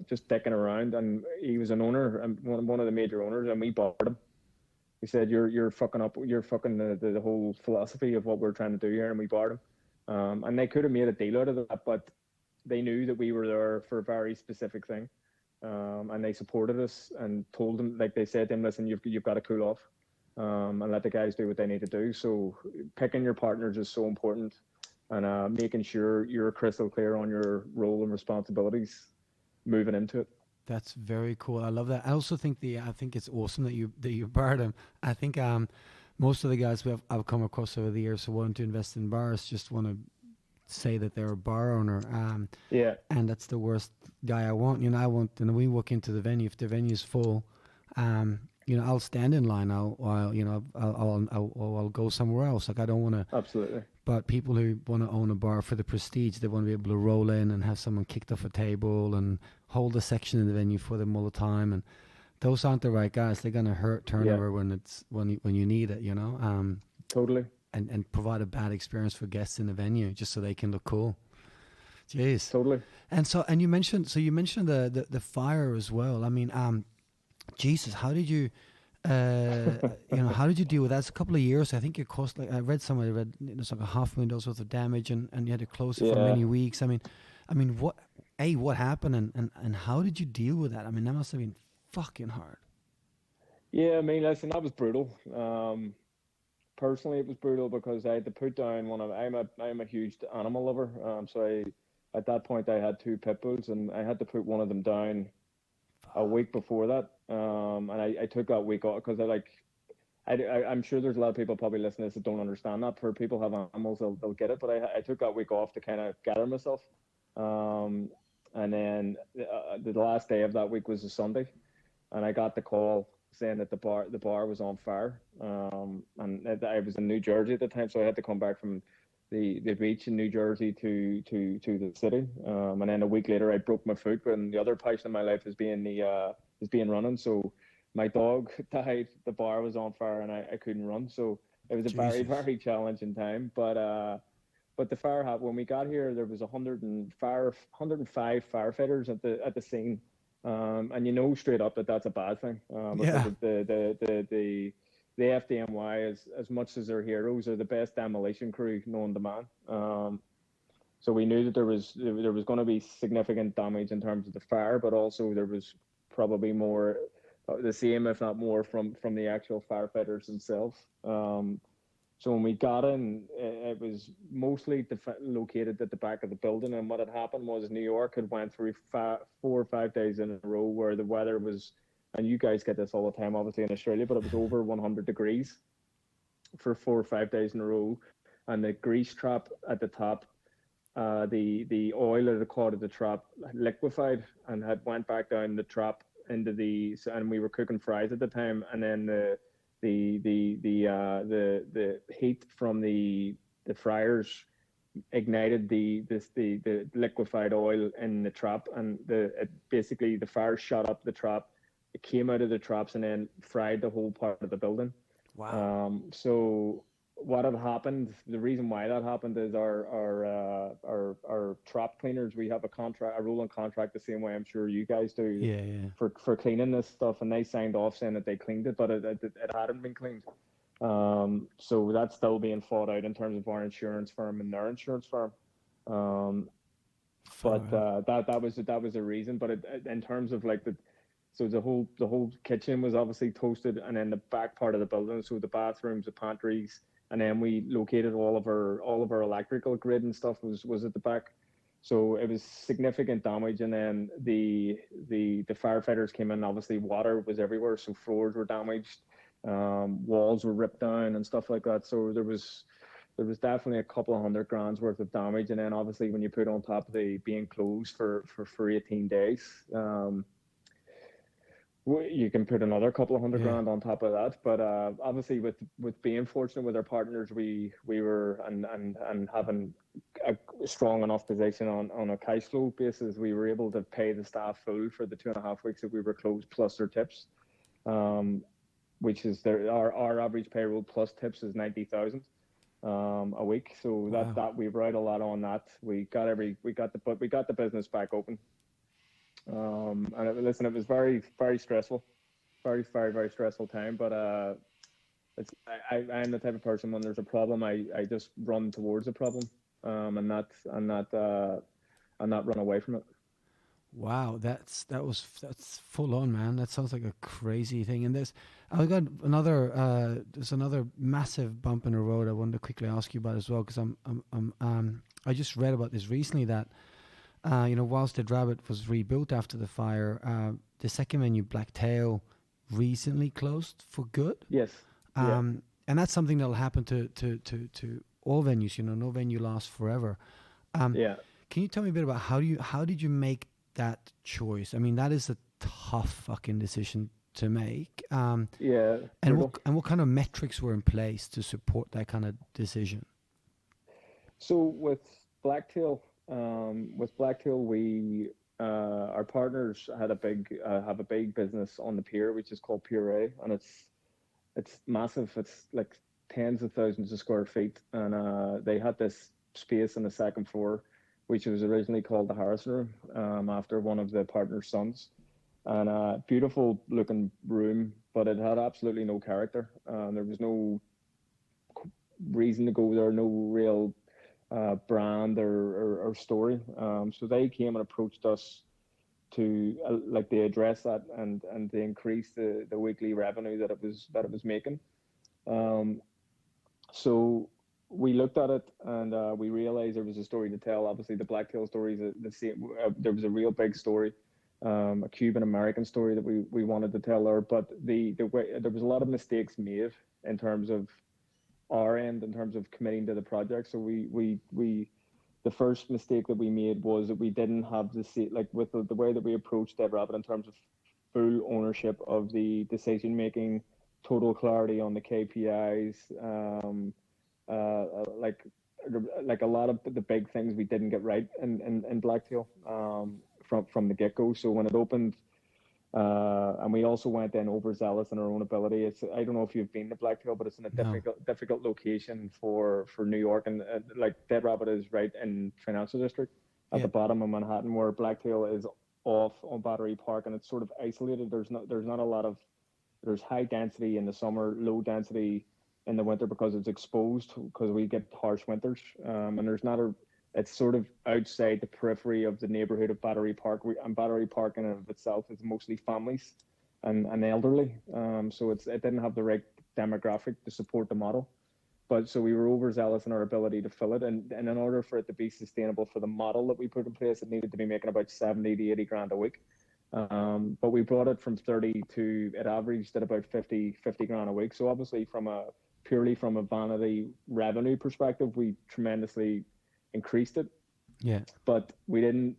[SPEAKER 7] just dicking around. And he was an owner, and one of the major owners, and we bought him. He said, "You're fucking up. You're fucking the whole philosophy of what we're trying to do here," and we barred him. And they could have made a deal out of that, but they knew that we were there for a very specific thing, and they supported us and told them, like they said to him, "Listen, you've got to cool off, and let the guys do what they need to do." So picking your partners is so important, and making sure you're crystal clear on your role and responsibilities moving into it.
[SPEAKER 6] That's very cool. I love that. I also think I think it's awesome that you barred him. I think most of the guys I've come across over the years who want to invest in bars just want to say that they're a bar owner.
[SPEAKER 7] Yeah.
[SPEAKER 6] And that's the worst guy I want. You know, I want, and we walk into the venue, if the venue's full, you know, I'll stand in line. I'll go somewhere else. Like, I don't want to.
[SPEAKER 7] Absolutely.
[SPEAKER 6] But people who want to own a bar for the prestige, they want to be able to roll in and have someone kicked off a table and hold a section in the venue for them all the time. And those aren't the right guys. They're gonna hurt turnover when you need it. You know.
[SPEAKER 7] Totally.
[SPEAKER 6] And provide a bad experience for guests in the venue just so they can look cool. Jeez.
[SPEAKER 7] Totally.
[SPEAKER 6] And you mentioned the fire as well. I mean, Jesus, how did you how did you deal with that? It's a couple of years. I think it cost, like, I read somewhere, it was like $500,000 worth of damage, and you had to close it for many weeks. I mean, what happened, and how did you deal with that? I mean, that must have been fucking hard.
[SPEAKER 7] Yeah, I mean, listen, that was brutal. Personally, it was brutal because I had to put down I'm a huge animal lover. So at that point I had 2 pit bulls, and I had to put one of them down a week before that. And I took that week off because I'm sure there's a lot of people probably listening to this that don't understand that. For people who have animals, they'll get it. But I took that week off to kind of gather myself. And then the last day of that week was a Sunday, and I got the call saying that the bar was on fire. And I was in New Jersey at the time, so I had to come back from the beach in New Jersey to the city. And then a week later, I broke my foot, and the other passion in my life is being running. So my dog died, the bar was on fire, and I couldn't run. So it was a very, very challenging time. But the fire happened when we got here. There was 105 firefighters at the scene. And you know straight up that that's a bad thing. Because the FDNY, as much as they're heroes, are the best demolition crew known to man. So we knew that there was going to be significant damage in terms of the fire, but also there was probably more, the same if not more, from the actual firefighters themselves. So when we got in, it was mostly located at the back of the building. And what had happened was New York had went through 4 or 5 days in a row where the weather was, and you guys get this all the time, obviously in Australia, but it was over 100 degrees for 4 or 5 days in a row. And the grease trap at the top, the oil at the cord of the trap liquefied and had went back down the trap into and we were cooking fries at the time. And then the heat from the fryers ignited the liquefied oil in the trap, and basically the fire shot up the trap. It came out of the traps and then fried the whole part of the building.
[SPEAKER 6] Wow.
[SPEAKER 7] So what had happened, the reason why that happened is our trap cleaners, we have a rolling contract the same way I'm sure you guys do for cleaning this stuff, and they signed off saying that they cleaned it, but it hadn't been cleaned. So that's still being fought out in terms of our insurance firm and their insurance firm. But that was a reason. But in terms of like so the whole kitchen was obviously toasted, and then the back part of the building, so the bathrooms, the pantries, and then we located all of our electrical grid and stuff was at the back. So it was significant damage, and then the firefighters came in. Obviously, water was everywhere, so floors were damaged, walls were ripped down, and stuff like that. So there was definitely a couple of $100,000 worth of damage, and then obviously when you put on top of the being closed for 18 days, you can put another couple of $100,000 on top of that. But obviously with being fortunate with our partners, we were and having a strong enough position on a cash flow basis, we were able to pay the staff full for the 2.5 weeks that we were closed, plus their tips, which is our average payroll plus tips is 90,000 a week. So that we were out a lot on that. We got the business back open. And listen, it was very, very stressful, very, very, very stressful time. But I'm the type of person, when there's a problem, I just run towards the problem, and not run away from it.
[SPEAKER 6] Wow, that's full on, man. That sounds like a crazy thing. And I got there's another massive bump in the road I wanted to quickly ask you about as well, because I just read about this recently that whilst Dead Rabbit was rebuilt after the fire, the second venue, Blacktail, recently closed for good.
[SPEAKER 7] Yes.
[SPEAKER 6] And that's something that'll happen to all venues. No venue lasts forever.
[SPEAKER 7] Yeah.
[SPEAKER 6] Can you tell me a bit about how did you make that choice? I mean, that is a tough fucking decision to make.
[SPEAKER 7] Yeah.
[SPEAKER 6] And what kind of metrics were in place to support that kind of decision?
[SPEAKER 7] So with Blacktail, we our partners had have a big business on the pier, which is called Pier A, and it's massive. It's like tens of thousands of square feet, and they had this space on the second floor, which was originally called the Harrison Room, after one of the partners' sons, and a beautiful looking room, but it had absolutely no character. There was no reason to go there, no real brand or story. So they came and approached us to they address that and to increase the weekly revenue that it was making. So we looked at it, and we realized there was a story to tell. Obviously, the Blacktail story is the same. There was a real big story, a Cuban American story that we wanted to tell there. But the way there was a lot of mistakes made in terms of our end, in terms of committing to the project. So the first mistake that we made was that we didn't have with the way that we approached Dead Rabbit in terms of full ownership of the decision making, total clarity on the KPIs, like a lot of the big things we didn't get right in Blacktail from the get go. So when it opened, and we also went in overzealous in our own ability. I don't know if you've been to Blacktail, but it's in a difficult location for New York, and like Dead Rabbit is right in Financial District at the bottom of Manhattan, where Blacktail is off on Battery Park, and it's sort of isolated. There's not a lot of, there's high density in the summer, low density in the winter because it's exposed, because we get harsh winters, and there's not it's sort of outside the periphery of the neighborhood of Battery Park. And Battery Park in and of itself is mostly families and elderly. So it didn't have the right demographic to support the model. But so we were overzealous in our ability to fill it. And in order for it to be sustainable for the model that we put in place, it needed to be making about 70 to 80 grand a week. But we brought it from 30 to, it averaged at about 50 grand a week. So obviously purely from a vanity revenue perspective, we tremendously increased it.
[SPEAKER 6] Yeah.
[SPEAKER 7] But we didn't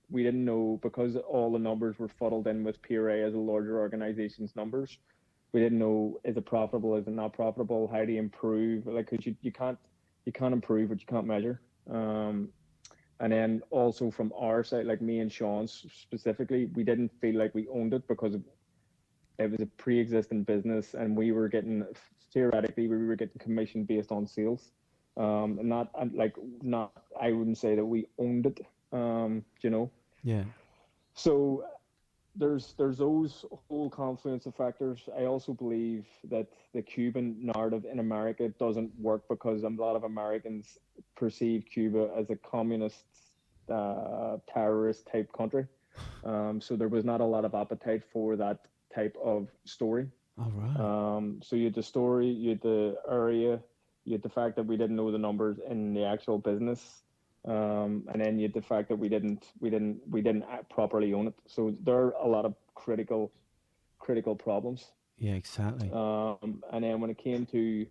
[SPEAKER 7] know, because all the numbers were fuddled in with Pier A as a larger organization's numbers. We didn't know, is it profitable, is it not profitable, how do you improve? Like, because you can't improve what you can't measure. And then also from our side, like me and Sean specifically, we didn't feel like we owned it because it was a pre-existing business, and we were getting commission based on sales. I wouldn't say that we owned it,
[SPEAKER 6] Yeah.
[SPEAKER 7] So there's those whole confluence of factors. I also believe that the Cuban narrative in America doesn't work because a lot of Americans perceive Cuba as a communist terrorist type country. So there was not a lot of appetite for that type of story.
[SPEAKER 6] All right.
[SPEAKER 7] So you had the story, you had the area, you had the fact that we didn't know the numbers in the actual business, and then you had the fact that we didn't properly own it. So there are a lot of critical problems.
[SPEAKER 6] Yeah, exactly.
[SPEAKER 7] And then when it came to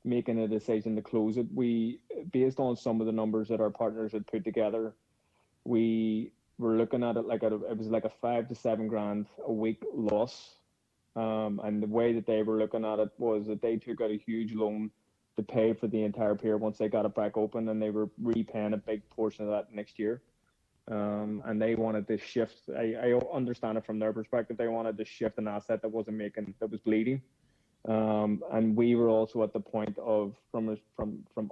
[SPEAKER 7] making a decision to close it, we, based on some of the numbers that our partners had put together, we were looking at it like it was like a 5 to 7 grand a week loss. And the way that they were looking at it was that they took out a huge loan to pay for the entire pier once they got it back open, and they were repaying a big portion of that next year. And they wanted to shift. I understand it from their perspective. They wanted to shift an asset that was bleeding. And we were also at the point of from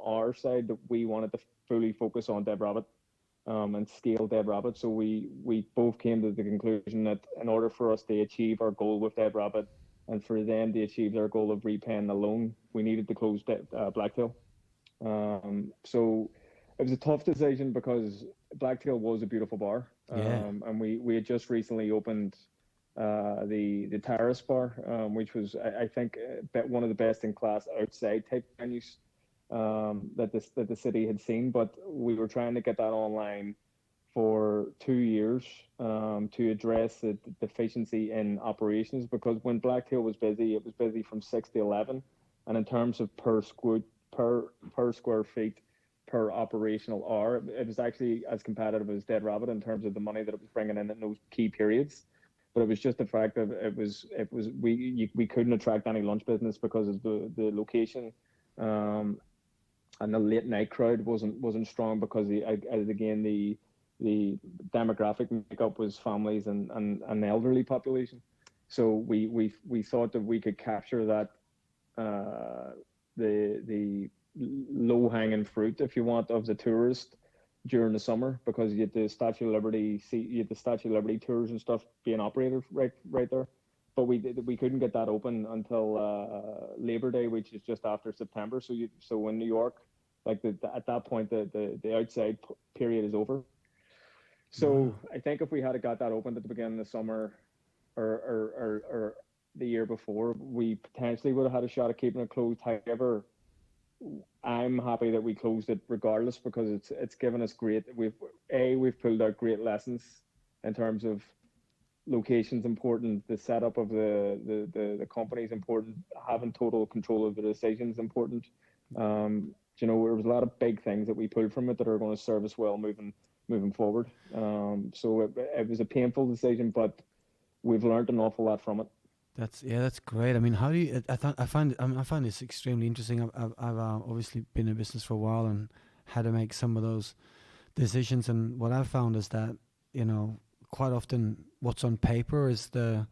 [SPEAKER 7] our side that we wanted to fully focus on Dead Rabbit, and scale Dead Rabbit. So we both came to the conclusion that in order for us to achieve our goal with Dead Rabbit, and for them to achieve their goal of repaying the loan, we needed to close Blacktail. So it was a tough decision because Blacktail was a beautiful bar,
[SPEAKER 6] Yeah.
[SPEAKER 7] and we had just recently opened the Terrace Bar, which was I think one of the best in class outside type venues that the city had seen. But we were trying to get that online for 2 years, to address the deficiency in operations, because when Blacktail was busy, it was busy from 6 to 11, and in terms of per square feet per operational hour, it was actually as competitive as Dead Rabbit in terms of the money that it was bringing in those key periods. But it was just the fact that we couldn't attract any lunch business because of the location, and the late night crowd wasn't strong because the demographic makeup was families and an elderly population. So we thought that we could capture that, the low hanging fruit, if you want, of the tourist during the summer, because you had the Statue of Liberty tours and stuff being operated right there. But we couldn't get that open until Labor Day, which is just after September. So in New York, like at that point the outside period is over. So I think if we had got that opened at the beginning of the summer, or the year before, we potentially would have had a shot at keeping it closed. However, I'm happy that we closed it regardless, because it's given us we've pulled out great lessons in terms of location's important, the setup of the company is important, having total control of the decisions important. There was a lot of big things that we pulled from it that are going to serve us well moving forward. So it was a painful decision, but we've learned an awful lot from it.
[SPEAKER 6] That's great. I mean, how do you? I find this extremely interesting. I've obviously been in business for a while and had to make some of those decisions. And what I've found is that quite often what's on paper is the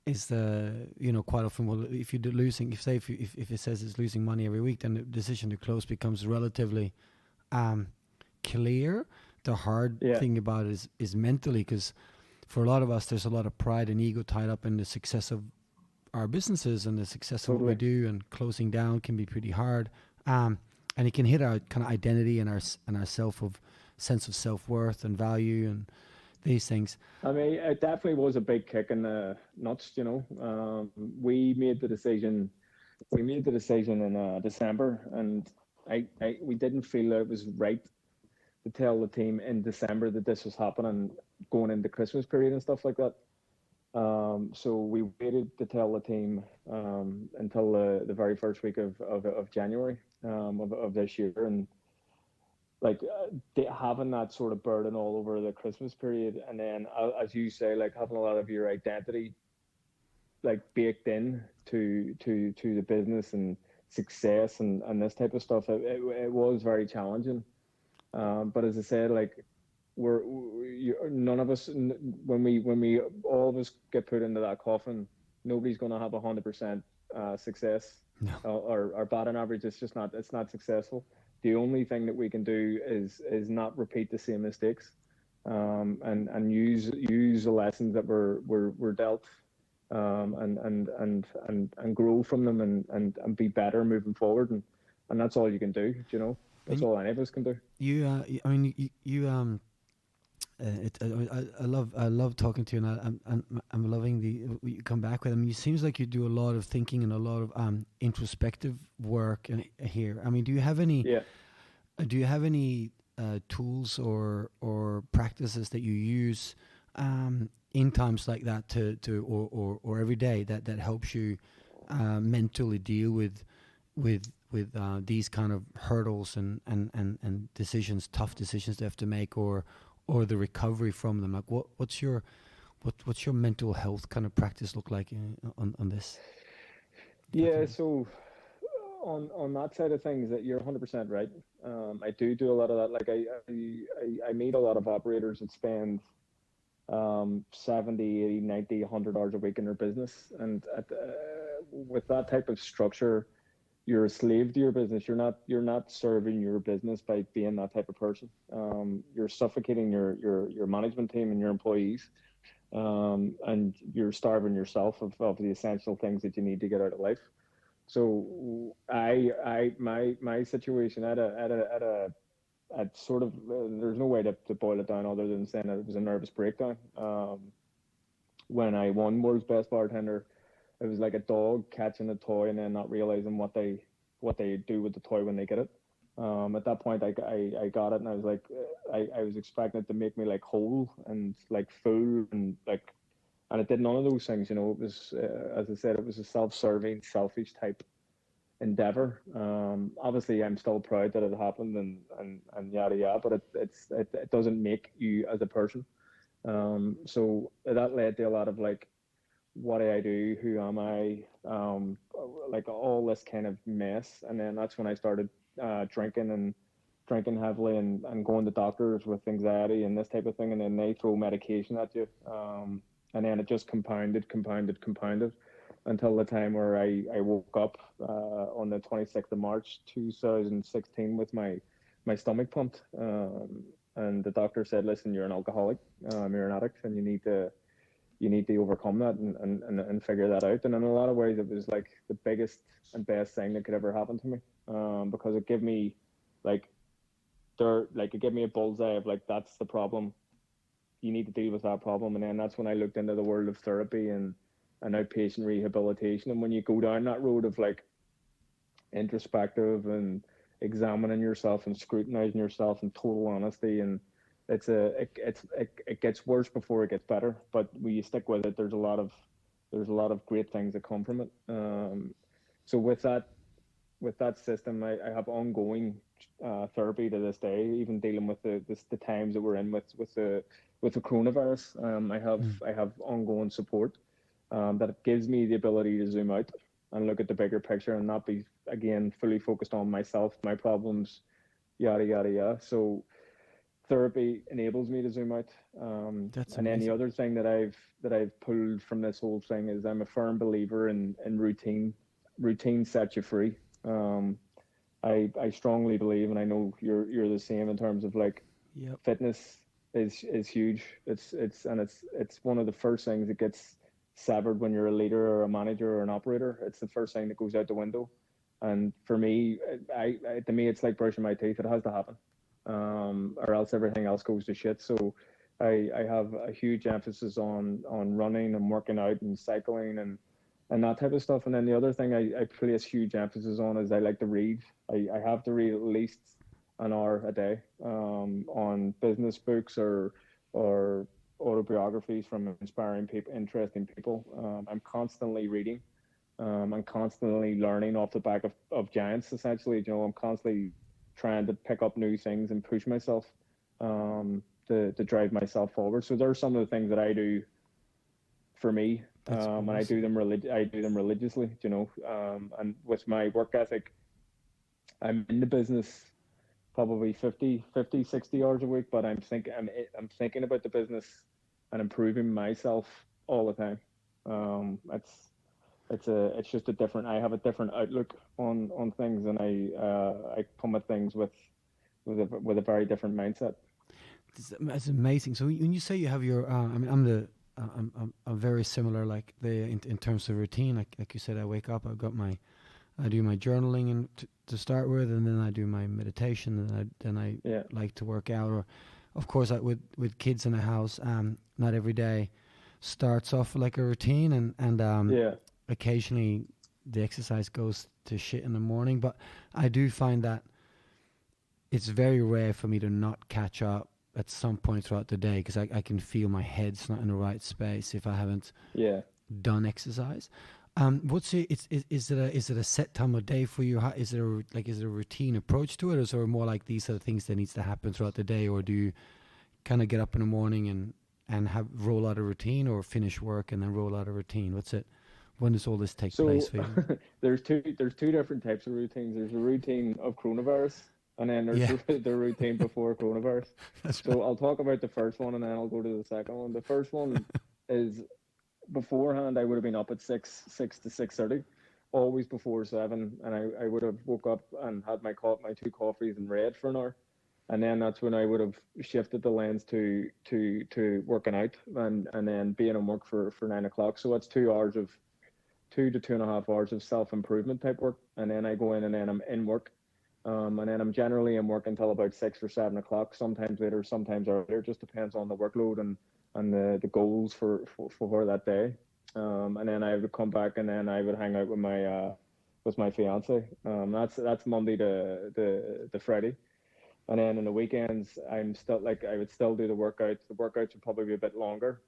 [SPEAKER 6] quite often, well, if you're losing, if it says it's losing money every week, then the decision to close becomes relatively clear. The hard thing about it is mentally, because for a lot of us, there's a lot of pride and ego tied up in the success of our businesses and the success of what we do, and closing down can be pretty hard. And it can hit our kind of identity and our sense of self-worth and value and these things.
[SPEAKER 7] I mean, it definitely was a big kick in the nuts, we made the decision in December, and we didn't feel it was right to tell the team in December that this was happening going into Christmas period and stuff like that. So we waited to tell the team until the very first week of January of this year, and having that sort of burden all over the Christmas period, and then as you say, having a lot of your identity baked in to the business and success and this type of stuff, it was very challenging. But as I said, none of us, when we all of us get put into that coffin, nobody's going to have 100% success.
[SPEAKER 6] No.
[SPEAKER 7] Or batting average. It's not successful. The only thing that we can do is not repeat the same mistakes, and use the lessons that we're dealt, and grow from them, and be better moving forward, and that's all you can do. That's all any of us can do.
[SPEAKER 6] I love talking to you, and I'm loving what you come back with. I mean, it seems like you do a lot of thinking and a lot of introspective work here. I mean, do you have any
[SPEAKER 7] Yeah.
[SPEAKER 6] tools or practices that you use in times like that or every day that helps you mentally deal with these kind of hurdles and decisions, tough decisions they have to make, or the recovery from them? Like what's your mental health kind of practice look like on this?
[SPEAKER 7] Yeah, so on that side of things, that you're 100% right. I do a lot of that. Like I meet a lot of operators that spend 70, 80, 90, 100 hours a week in their business, and with that type of structure, you're a slave to your business. You're not serving your business by being that type of person. You're suffocating your management team and your employees, and you're starving yourself of the essential things that you need to get out of life. So my situation at sort of there's no way to boil it down other than saying that it was a nervous breakdown. When I won World's Best Bartender, it was like a dog catching a toy and then not realizing what they do with the toy when they get it. At that point, I got it, and I was like, I was expecting it to make me like whole and like full and like, and it did none of those things. You know, it was as I said, it was a self-serving, selfish type endeavor. Obviously, I'm still proud that it happened and yada yada, but it doesn't make you as a person. So that led to a lot of like, what do I do? Who am I? Like all this kind of mess. And then that's when I started drinking heavily and going to doctors with anxiety and this type of thing. And then they throw medication at you. And then it just compounded until the time where I woke up on the 26th of March 2016 with my stomach pumped. And the doctor said, listen, you're an alcoholic, you're an addict, and you need to overcome that and figure that out. And in a lot of ways, it was like the biggest and best thing that could ever happen to me, because it gave me it gave me a bullseye of like, that's the problem. You need to deal with that problem. And then that's when I looked into the world of therapy and outpatient rehabilitation. And when you go down that road of like introspective and examining yourself and scrutinizing yourself in total honesty, and it gets worse before it gets better. But when you stick with it, there's a lot of great things that come from it. So with that system, I have ongoing therapy to this day, even dealing with the times that we're in with the coronavirus. I have ongoing support that gives me the ability to zoom out and look at the bigger picture and not be, again, fully focused on myself, my problems, yada yada yada. So therapy enables me to zoom out.
[SPEAKER 6] That's
[SPEAKER 7] and then the
[SPEAKER 6] amazing.
[SPEAKER 7] other thing that I've pulled from this whole thing is I'm a firm believer in routine. Routine sets you free. I strongly believe, and I know you're the same in terms of like,
[SPEAKER 6] Yep.
[SPEAKER 7] fitness is huge. It's one of the first things that gets severed when you're a leader or a manager or an operator. It's the first thing that goes out the window. And for me, to me, it's like brushing my teeth. It has to happen, or else everything else goes to shit. So I have a huge emphasis on running and working out and cycling and that type of stuff. And then the other thing I place huge emphasis on is I like to read. I have to read at least an hour a day on business books or autobiographies from inspiring people, interesting people. I'm constantly reading. I'm constantly learning off the back of giants, essentially. You know, I'm constantly trying to pick up new things and push myself to drive myself forward. So there's some of the things that I do for me, and I do them religiously. You know, and with my work ethic, I'm in the business probably 50, 60 hours a week, but I'm thinking about the business and improving myself all the time. It's just a different. I have a different outlook on things, and I come at things with a very different mindset.
[SPEAKER 6] It's amazing. So when you say you have your, I mean, I'm very similar. Like in terms of routine, like you said, I wake up, I do my journaling and to start with, and then I do my meditation, and then I like to work out, of course, with kids in the house, not every day starts off like a routine, and occasionally the exercise goes to shit in the morning. But I do find that it's very rare for me to not catch up at some point throughout the day, because I can feel my head's not in the right space if I haven't done exercise. What's it? Is it a set time of day for you? Is it a routine approach to it, or is it more like these are the things that needs to happen throughout the day, or do you kind of get up in the morning and roll out a routine, or finish work and then roll out a routine? What's it? When does all this take place for you?
[SPEAKER 7] there's two different types of routines. There's a routine of coronavirus, and then there's the routine before coronavirus. So I'll talk about the first one, and then I'll go to the second one. The first one is, beforehand I would have been up at 6 to 6:30, always before 7, and I would have woke up and had my 2 coffees and read for an hour, and then that's when I would have shifted the lens to working out, and then being on work for 9 o'clock. So that's 2 hours of 2 to 2.5 hours of self-improvement type work, and then I go in and then I'm in work, and then I'm generally in work until about 6 or 7 o'clock, sometimes later, sometimes earlier, just depends on the workload and the goals for that day. And then I would come back, and then I would hang out with my fiance. That's Monday to Friday. And then in the weekends, I'm still I would still do the workouts. The workouts would probably be a bit longer,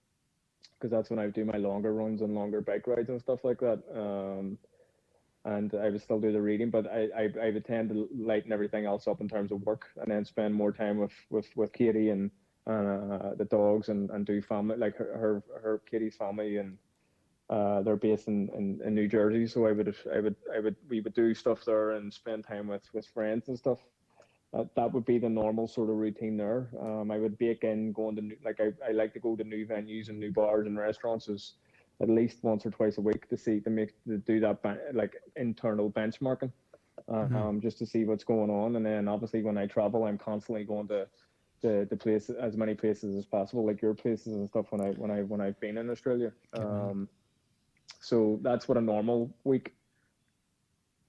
[SPEAKER 7] because that's when I would do my longer runs and longer bike rides and stuff like that. And I would still do the reading, but I would tend to lighten everything else up in terms of work, and then spend more time with Katie and the dogs, and do family, like her Katie's family, and they're based in New Jersey. So we would do stuff there and spend time with friends and stuff. That would be the normal sort of routine there. I would bake in going to I like to go to new venues and new bars and restaurants at least once or twice a week to do that internal benchmarking, just to see what's going on. And then obviously when I travel, I'm constantly going to the place, as many places as possible, like your places and stuff, when I've been in Australia. So that's what a normal week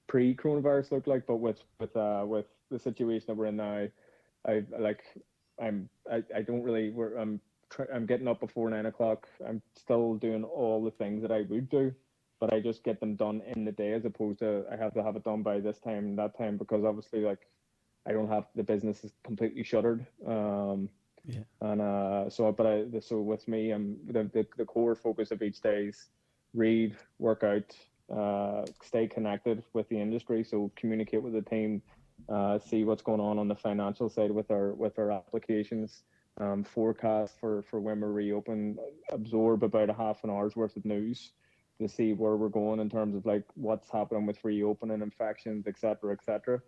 [SPEAKER 7] pre-coronavirus looked like. But with the situation that we're in now, I'm getting up before 9 o'clock. I'm still doing all the things that I would do, but I just get them done in the day, as opposed to I have to have it done by this time and that time, because obviously I don't have, the business is completely shuttered. So with me, the core focus of each day is read, work out, stay connected with the industry, so communicate with the team, see what's going on the financial side with our applications, forecast for when we're reopen, absorb about a half an hour's worth of news to see where we're going in terms of what's happening with reopening, infections, etc.,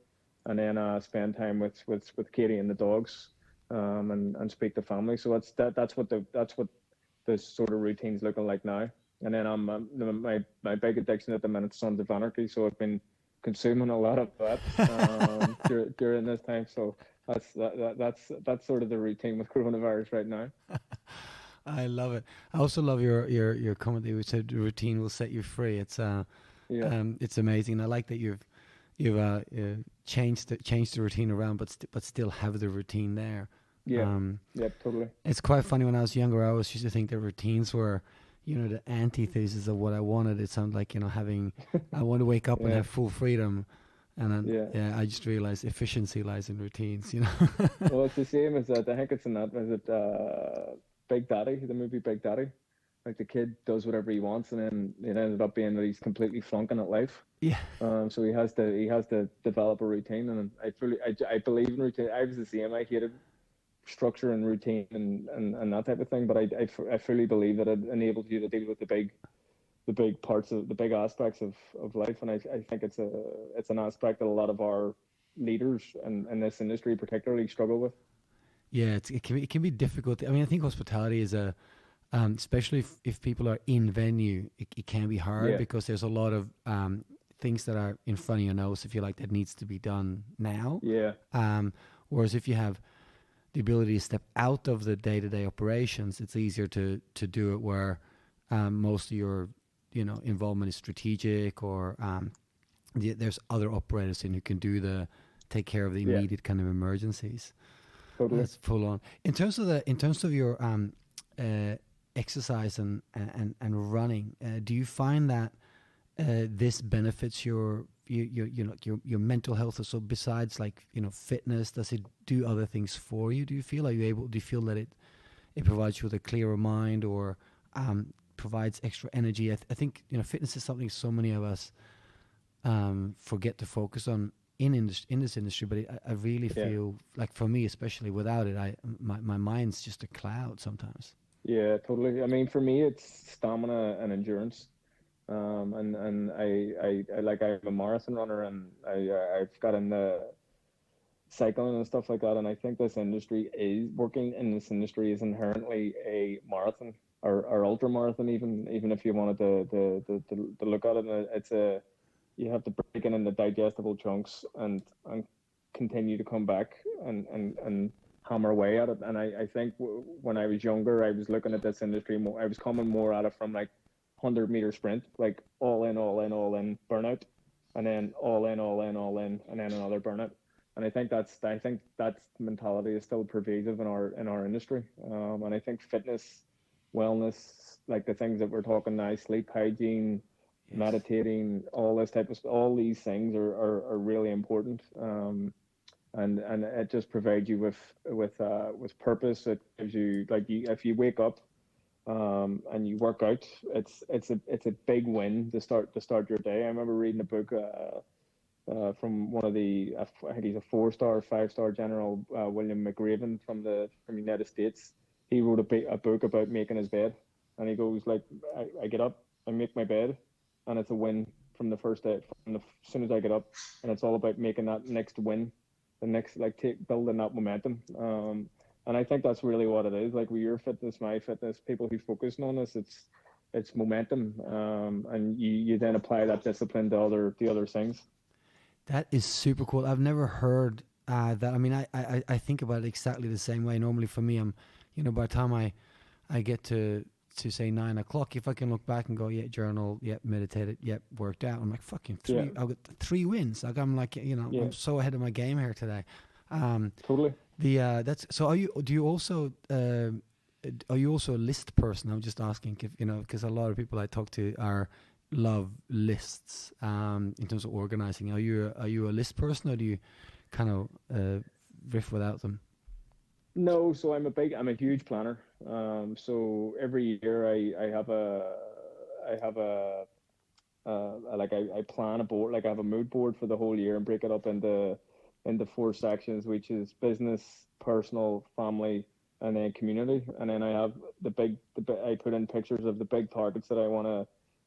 [SPEAKER 7] and then spend time with Katie and the dogs, and speak to family. So that's what the sort of routine's looking like now. And then my big addiction at the minute is Sons of Anarchy, so I've been consuming a lot of that during this time. So that's sort of the routine with coronavirus right now.
[SPEAKER 6] I love it. I also love your comment that you said the routine will set you free. It's it's amazing. I like that you've changed the routine around, but still have the routine there.
[SPEAKER 7] Yeah, totally.
[SPEAKER 6] It's quite funny. When I was younger, I always used to think that routines were, the antithesis of what I wanted. It sounded like, I want to wake up and have full freedom. And then, I just realized efficiency lies in routines,
[SPEAKER 7] Well, it's the same as that. I think it's in that, is it Big Daddy, the movie Big Daddy? Like, the kid does whatever he wants, and then it ended up being that he's completely flunking at life. Yeah. So he has to develop a routine, and I believe in routine. I was the same. I hated structure and routine and that type of thing, but I fully believe that it enables you to deal with the big parts of the big aspects of life. And I think it's an aspect that a lot of our leaders in this industry particularly struggle with.
[SPEAKER 6] Yeah, it can be difficult. I mean, I think hospitality is especially if people are in venue, it can be hard, because there's a lot of things that are in front of your nose, if you like, that needs to be done now. Yeah. Whereas if you have the ability to step out of the day-to-day operations, it's easier to do it where most of your involvement is strategic, or there's other operators in who can take care of the immediate kind of emergencies.
[SPEAKER 7] Totally.
[SPEAKER 6] That's full on. In terms of your exercise and running, do you find that this benefits your mental health? So besides like fitness, does it do other things for you? Do you feel do you feel that it provides you with a clearer mind, or provides extra energy? I think fitness is something so many of us forget to focus on in this industry, but I really feel like, for me especially, without it, my mind's just a cloud sometimes.
[SPEAKER 7] Yeah, totally. I mean, for me, it's stamina and endurance. And I like, I'm a marathon runner, and I've got in the cycling and stuff like that. And I think working in this industry is inherently a marathon, or ultra marathon, even if you wanted to look at it. And you have to break it into digestible chunks and continue to come back and hammer away at it. And I think when I was younger, I was looking at this industry more. I was coming more at it from like 100-meter sprint, like all in, burnout, and then all in, and then another burnout. And I think that mentality is still pervasive in our industry. And I think fitness, wellness, like the things that we're talking now, sleep hygiene, meditating, all these things are really important. And it just provides you with purpose. It gives you, like, if you wake up and you work out, it's a big win to start your day. I remember reading a book from one of I think he's a 4-star, 5-star general, William McRaven from the United States. He wrote a book about making his bed, and he goes like, I get up, I make my bed, and it's a win from the first day, as soon as I get up, and it's all about making that next win, the next, like, building that momentum. And I think that's really what it is. Like, with your fitness, my fitness, people who focus on this, it's momentum, and you then apply that discipline to the other things.
[SPEAKER 6] That is super cool. I've never heard that. I mean, I think about it exactly the same way. Normally for me, I'm, by the time I get to say 9 o'clock, if I can look back and go, yeah, journal, yeah, meditated, yeah, worked out, I'm like, fucking three. I've got 3 wins. Like, I'm like, I'm so ahead of my game here today.
[SPEAKER 7] Totally.
[SPEAKER 6] That's so. Do you also are you also a list person? I'm just asking, if, because a lot of people I talk to love lists in terms of organizing. Are you a list person, or do you kind of riff without them?
[SPEAKER 7] No, so I'm a huge planner. So every year I have I plan a board. Like, I have a mood board for the whole year and break it up into 4 sections, which is business, personal, family, and then community. And then I have I put in pictures of the big targets that I want to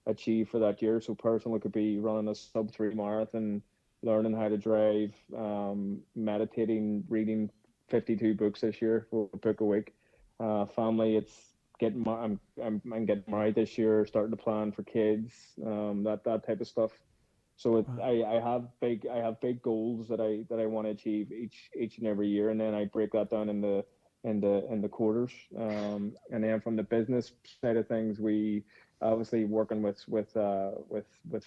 [SPEAKER 7] achieve for that year. So personal could be running a sub-3 marathon, learning how to drive, meditating, reading 52 books this year, a book a week. Family, it's I'm getting married this year, starting to plan for kids, that type of stuff. So I have big goals that I want to achieve each and every year, and then I break that down in the quarters. And then from the business side of things, we obviously working with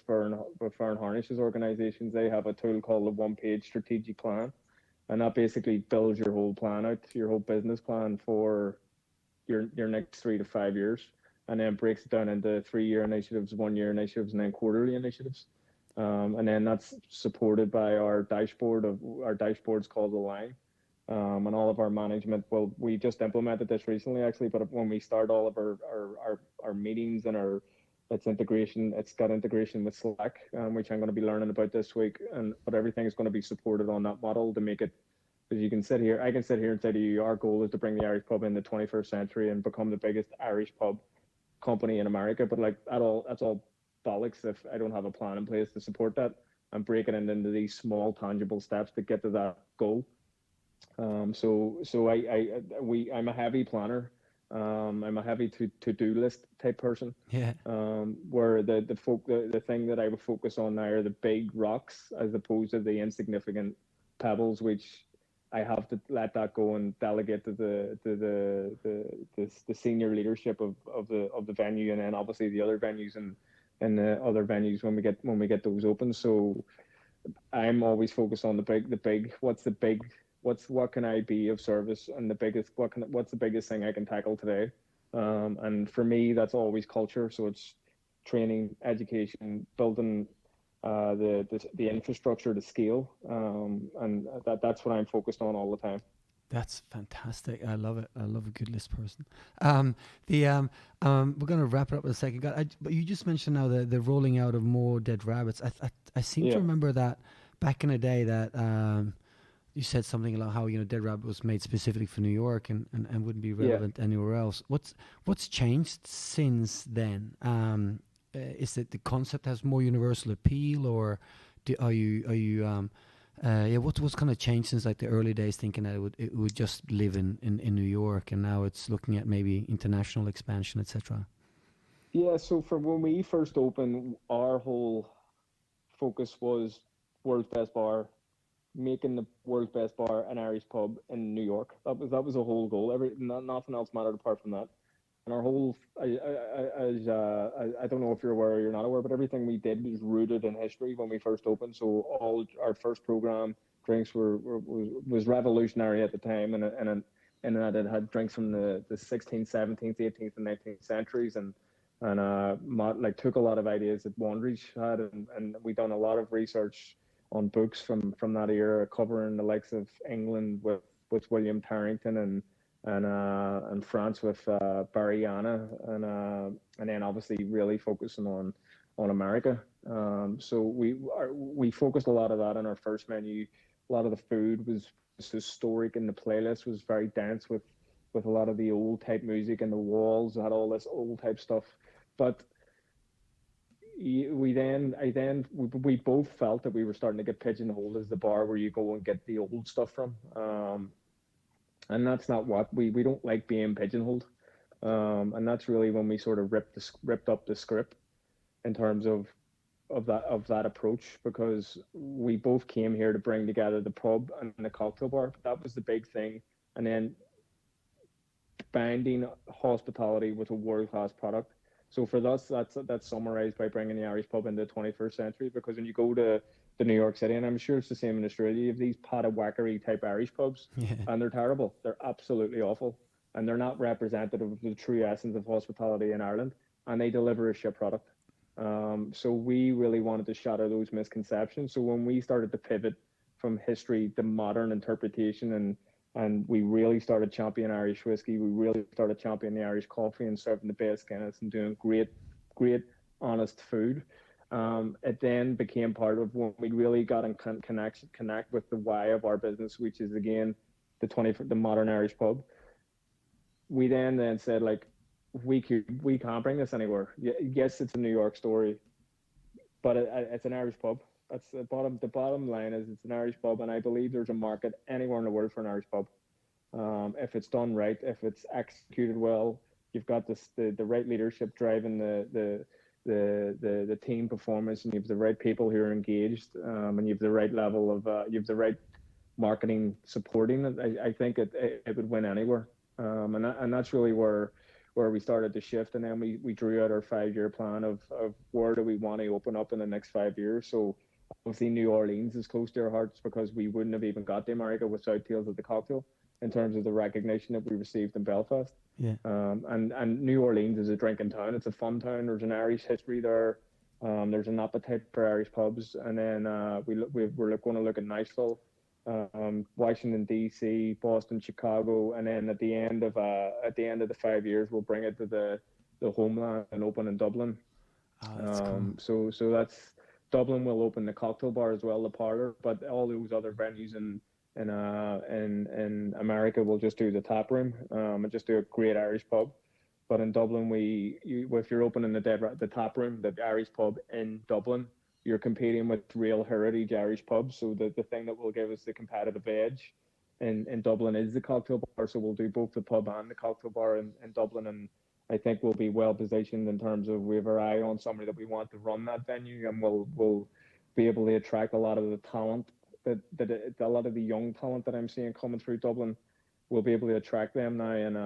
[SPEAKER 7] Fern Harnish's organizations. They have a tool called the 1-page strategic plan, and that basically builds your whole plan out, your whole business plan for your next 3 to 5 years, and then breaks it down into 3-year initiatives, 1-year initiatives, and then quarterly initiatives. And then that's supported by our dashboard's called Align. And all of our management, well, we just implemented this recently, actually, but when we start all of our meetings and it's got integration with Slack, which I'm going to be learning about this week. But everything is going to be supported on that model to make it, because I can sit here and say to you, our goal is to bring the Irish pub in the 21st century and become the biggest Irish pub company in America. But like, that's all bollocks if I don't have a plan in place to support that and break it into these small tangible steps to get to that goal. So I'm a heavy planner. I'm a heavy to-do list type person.
[SPEAKER 6] Yeah.
[SPEAKER 7] Where the thing that I would focus on now are the big rocks as opposed to the insignificant pebbles, which I have to let that go and delegate to the senior leadership of the venue, and then obviously the other venues and the other venues when we get those open. So I'm always focused on the big. What's the big what can I be of service, and what's the biggest thing I can tackle today. And for me, that's always culture. So it's training, education, building the infrastructure to scale, and that's what I'm focused on all the time.
[SPEAKER 6] That's fantastic. I love it. I love a good list person. The We're gonna wrap it up in a second. But you just mentioned now the rolling out of more dead rabbits. I seem to remember that back in the day that you said something about how Dead Rabbit was made specifically for New York and wouldn't be relevant anywhere else. What's changed since then? Is it the concept has more universal appeal, or are you what's kind of changed since like the early days, thinking that it would just live in New York, and now it's looking at maybe international expansion, etc.
[SPEAKER 7] Yeah, so from when we first opened, our whole focus was world's best bar, making the world's best bar an Irish pub in New York. That was a whole goal. Nothing else mattered apart from that. And our whole, I don't know if you're aware or you're not aware, but everything we did was rooted in history when we first opened. So all our first program drinks was revolutionary at the time, and that it had drinks from the 16th, 17th, 18th, and 19th centuries, and like took a lot of ideas that Wandridge had, and we done a lot of research on books from that era, covering the likes of England with William Tarrington, and France with Barry Anna, and then obviously really focusing on America. So we focused a lot of that in our first menu. A lot of the food was historic, and the playlist was very dense with a lot of the old type music, and the walls had all this old type stuff. But we both felt that we were starting to get pigeonholed as the bar where you go and get the old stuff from. And that's not what we don't like being pigeonholed. And that's really when we sort of ripped up the script in terms of that approach, because we both came here to bring together the pub and the cocktail bar. That was the big thing. And then binding hospitality with a world-class product. So for us, that's summarized by bringing the Irish pub into the 21st century, because when you go to New York City, and I'm sure it's the same in Australia, you have these patawackery type Irish pubs, and they're terrible. They're absolutely awful, and they're not representative of the true essence of hospitality in Ireland, and they deliver a shit product. So we really wanted to shatter those misconceptions. So when we started to pivot from history to modern interpretation, and we really started championing Irish whiskey, we really started championing the Irish coffee and serving the best Guinness and doing great, honest food. It then became part of when we really got in connect with the why of our business, which is again the modern Irish pub. We then said, like, we can't bring this anywhere. Yes, it's a New York story, but it's an Irish pub. That's the bottom line is it's an Irish pub, and I believe there's a market anywhere in the world for an Irish pub. If it's done right, if it's executed well, you've got the right leadership driving the team performance, and you have the right people who are engaged, and you have the right level of you have the right marketing supporting it. I think it would win anywhere, and that's really where we started to shift. And then we drew out our 5-year plan of where do we want to open up in the next 5 years. So obviously New Orleans is close to our hearts, because we wouldn't have even got to America without Tales of the Cocktail in terms of the recognition that we received in Belfast.
[SPEAKER 6] Yeah.
[SPEAKER 7] And New Orleans is a drinking town. It's a fun town. There's an Irish history there. There's an appetite for Irish pubs. And then we're going to look at Nashville, Washington D.C., Boston, Chicago, and then at the end of the 5 years, we'll bring it to the homeland and open in Dublin.
[SPEAKER 6] That's cool.
[SPEAKER 7] So that's Dublin will open the cocktail bar as well, the parlor, but all those other venues in America will just do the tap room, and just do a great Irish pub. But in Dublin, if you're opening the tap room, the Irish pub in Dublin, you're competing with real heritage Irish pubs. So the thing that will give us the competitive edge in Dublin is the cocktail bar. So we'll do both the pub and the cocktail bar in Dublin, and I think we'll be well positioned in terms of we have our eye on somebody that we want to run that venue, and we'll be able to attract a lot of the talent that a lot of the young talent that I'm seeing coming through Dublin. We'll be able to attract them now, and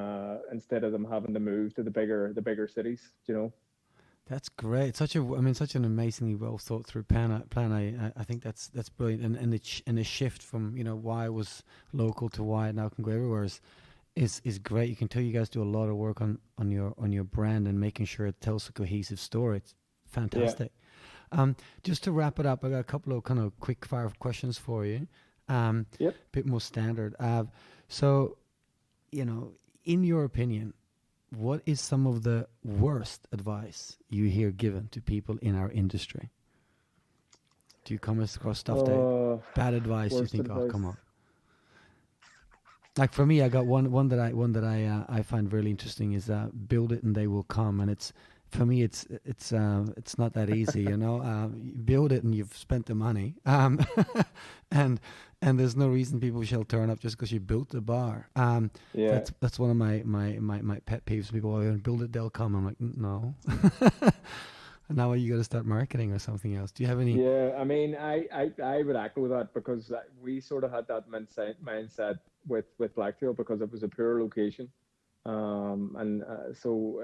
[SPEAKER 7] instead of them having to move to the bigger cities, you know.
[SPEAKER 6] That's great. Such an amazingly well thought through plan. I think that's brilliant. And the shift from why it was local to why it now can go everywhere is great. You can tell you guys do a lot of work on your brand and making sure it tells a cohesive story. It's fantastic. Just to wrap it up, I got a couple of kind of quick fire questions for you.
[SPEAKER 7] Yep.
[SPEAKER 6] Bit more standard. So, in your opinion, what is some of the worst advice you hear given to people in our industry? Do you come across stuff that bad advice you think,
[SPEAKER 7] advice.
[SPEAKER 6] oh, come on? Like for me, I got one that I find really interesting is build it and they will come, and it's for me it's not that easy, You build it and you've spent the money, and there's no reason people shall turn up just because you built the bar. That's one of my pet peeves. People build it, they'll come. I'm like, no. Now you got to start marketing or something else. Do you have any?
[SPEAKER 7] Yeah, I mean, I would echo that because we sort of had that mindset with Blacktail because it was a poor location, so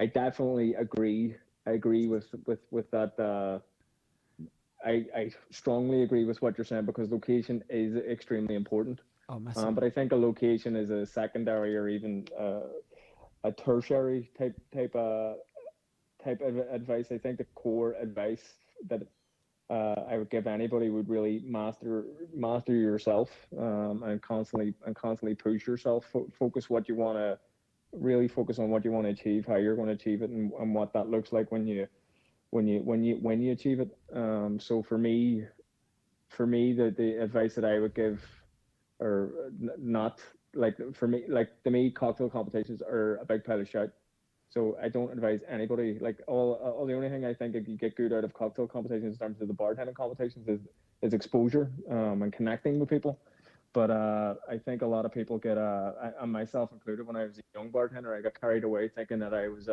[SPEAKER 7] I definitely agree. I agree with that. I strongly agree with what you're saying because location is extremely important.
[SPEAKER 6] Oh, massive.
[SPEAKER 7] But I think a location is a secondary or even a tertiary type of advice. I think the core advice that I would give anybody would really master yourself, and constantly push yourself. Focus what you want to really focus on what you want to achieve, how you're going to achieve it, and what that looks like when you achieve it. So for me, the advice that I would give, or not like for me, like to me, cocktail competitions are a big pile of shit. So I don't advise anybody. Like all the only thing I think you get good out of cocktail competitions in terms of the bartending competitions is exposure, and connecting with people. But I think a lot of people get, and myself included, when I was a young bartender, I got carried away thinking that I was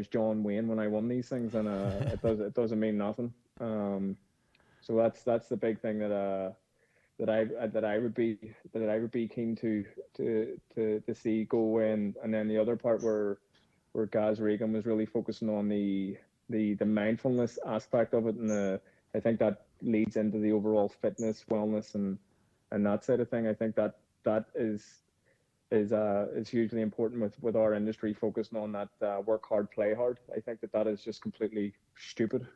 [SPEAKER 7] John Wayne when I won these things, and it doesn't mean nothing. So that's the big thing that I would be keen to see go away, and then the other part where Gaz Regan was really focusing on the mindfulness aspect of it, and I think that leads into the overall fitness, wellness, and that side of thing. I think that is hugely important with our industry focusing on that work hard, play hard. I think that is just completely stupid.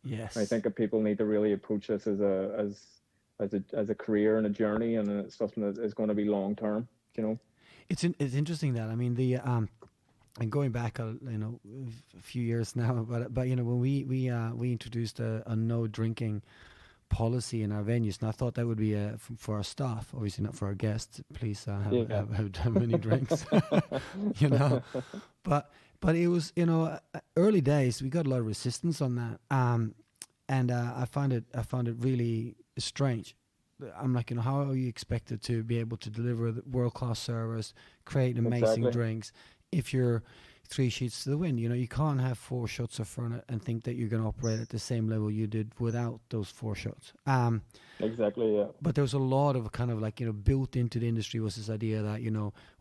[SPEAKER 6] Yes.
[SPEAKER 7] I think that people need to really approach this as a career and a journey, and it's something that is going to be long term.
[SPEAKER 6] It's interesting that and going back a few years now, but when we introduced a no drinking policy in our venues, and I thought that would be for our staff, obviously not for our guests. Please have many drinks, But it was early days. We got a lot of resistance on that, and I found it really strange. I'm like, how are you expected to be able to deliver the world-class service, create amazing drinks, if you're 3 sheets to the wind? You can't have 4 shots of Fernet and think that you're going to operate at the same level you did without those 4 shots.
[SPEAKER 7] Exactly, yeah.
[SPEAKER 6] But there was a lot of kind of like, built into the industry was this idea that,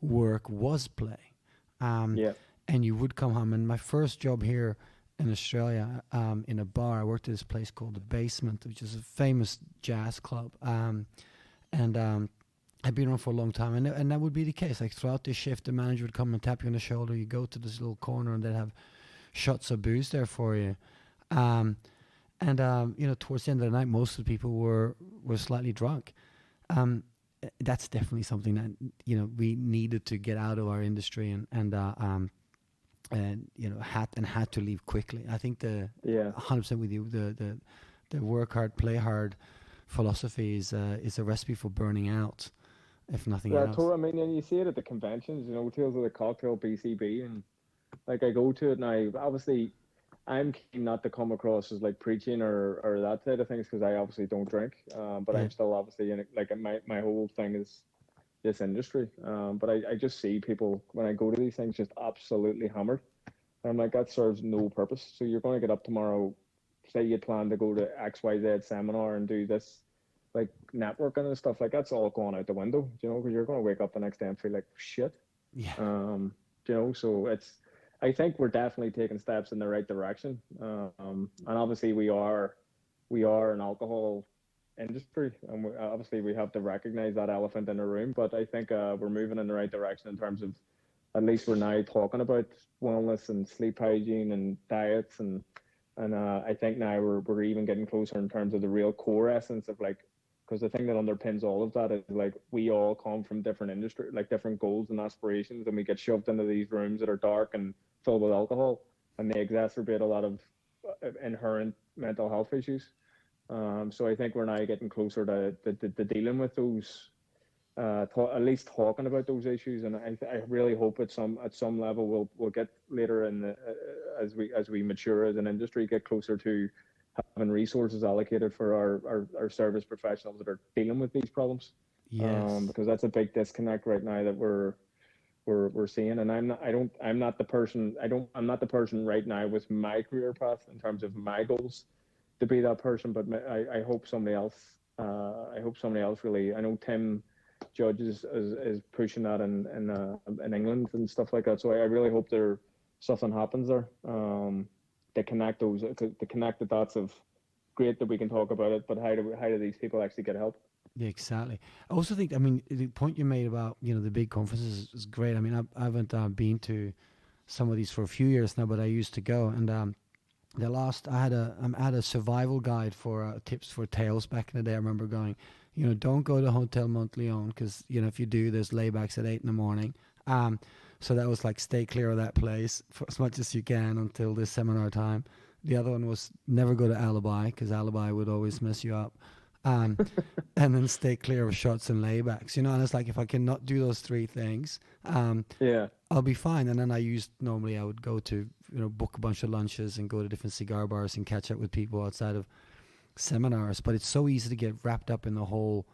[SPEAKER 6] work was play. And you would come home. And my first job here in Australia, in a bar, I worked at this place called The Basement, which is a famous jazz club. I've been on for a long time, and that would be the case. Like throughout the shift, the manager would come and tap you on the shoulder. You go to this little corner, and they'd have shots of booze there for you. Towards the end of the night, most of the people were slightly drunk. That's definitely something that we needed to get out of our industry, and had to leave quickly. I think 100% with you. The work hard, play hard philosophy is a recipe for burning out, if nothing else.
[SPEAKER 7] I mean, and you see it at the conventions, Tales of the Cocktail BCB, and like I go to it, and I'm keen not to come across as like preaching or that side of things, because I obviously don't drink, but I'm still obviously in it. Like my whole thing is this industry, but I just see people when I go to these things just absolutely hammered, and I'm like, that serves no purpose. So you're going to get up tomorrow, say you plan to go to XYZ seminar and do this like networking and stuff, like that's all going out the window, because you're going to wake up the next day and feel like shit.
[SPEAKER 6] Yeah.
[SPEAKER 7] So I think we're definitely taking steps in the right direction. And obviously we are an alcohol industry, and obviously we have to recognize that elephant in the room. But I think we're moving in the right direction in terms of, at least we're now talking about wellness and sleep hygiene and diets, and I think now we're even getting closer in terms of the real core essence of, like, because the thing that underpins all of that is, like, we all come from different industry, like different goals and aspirations, and we get shoved into these rooms that are dark and filled with alcohol, and they exacerbate a lot of inherent mental health issues. So I think we're now getting closer to dealing with those, at least talking about those issues, and I really hope at some level we'll get later in the, as we mature as an industry, get closer to having resources allocated for our service professionals that are dealing with these problems.
[SPEAKER 6] Yes.
[SPEAKER 7] Because that's a big disconnect right now that we're seeing, and I'm not the person right now with my career path in terms of my goals to be that person, but I hope somebody else. I hope somebody else really. I know Tim Judge is pushing that in England and stuff like that. So I really hope something happens there. To connect the dots of, great that we can talk about it, but how do these people actually get help?
[SPEAKER 6] Yeah, exactly. I also think, I mean, the point you made about, the big conferences is great. I mean, I haven't been to some of these for a few years now, but I used to go, and I had a survival guide for tips for tails back in the day. I remember going, don't go to Hotel Montleone, because if you do, there's laybacks at 8 a.m. So that was like, stay clear of that place for as much as you can until this seminar time. The other one was never go to Alibi, because Alibi would always mess you up. And then stay clear of shots and laybacks, and it's like, if I cannot do those three things, I'll be fine. And then I would go to, book a bunch of lunches and go to different cigar bars and catch up with people outside of seminars. But it's so easy to get wrapped up in the whole,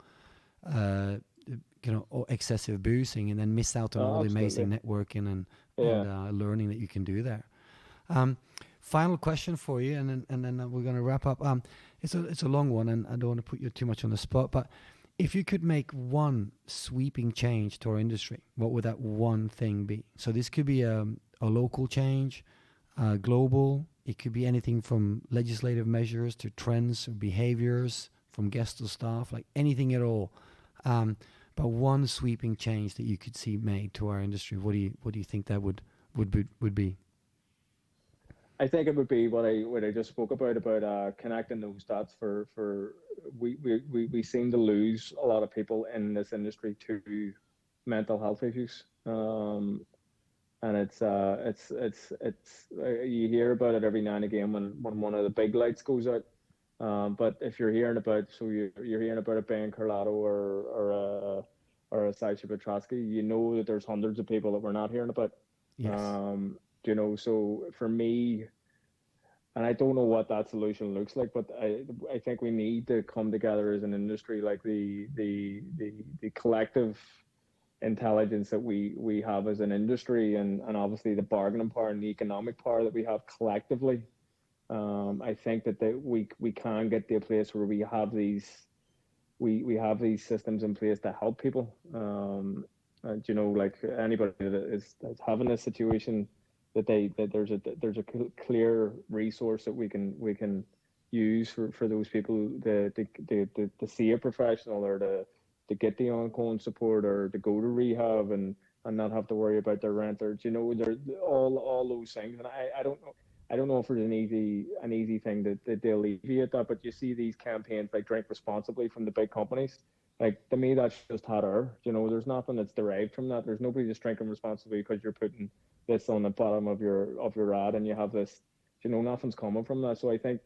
[SPEAKER 6] excessive boozing, and then miss out on all the amazing networking and learning that you can do there. Final question for you, and then we're going to wrap up. It's a long one, and I don't want to put you too much on the spot, but if you could make one sweeping change to our industry, what would that one thing be? So this could be a local change, global. It could be anything from legislative measures to trends or behaviors, from guests to staff, like anything at all. But one sweeping change that you could see made to our industry, what do you think that would be?
[SPEAKER 7] I think it would be what I just spoke about connecting those dots for we seem to lose a lot of people in this industry to mental health issues, and it's you hear about it every now and again when one of the big lights goes out, but if you're hearing about you're hearing about a Ben Carlato or a Sasha Petrosky, that there's hundreds of people that we're not hearing about.
[SPEAKER 6] Yes.
[SPEAKER 7] So for me, and I don't know what that solution looks like, but I think we need to come together as an industry, like the collective intelligence that we have as an industry, and obviously the bargaining power and the economic power that we have collectively. I think that we can get to a place where we have these systems in place to help people. Like anybody that's having this situation, that there's a clear resource that we can use for those people to see a professional, or to get the ongoing support, or to go to rehab and not have to worry about their rent, or there all those things. And I don't know if there's an easy thing to alleviate that, but you see these campaigns like Drink Responsibly from the big companies. Like, to me, that's just hot air. There's nothing that's derived from that. There's nobody just drinking responsibly because you're putting this on the bottom of your ad and you have this. Nothing's coming from that. So I think,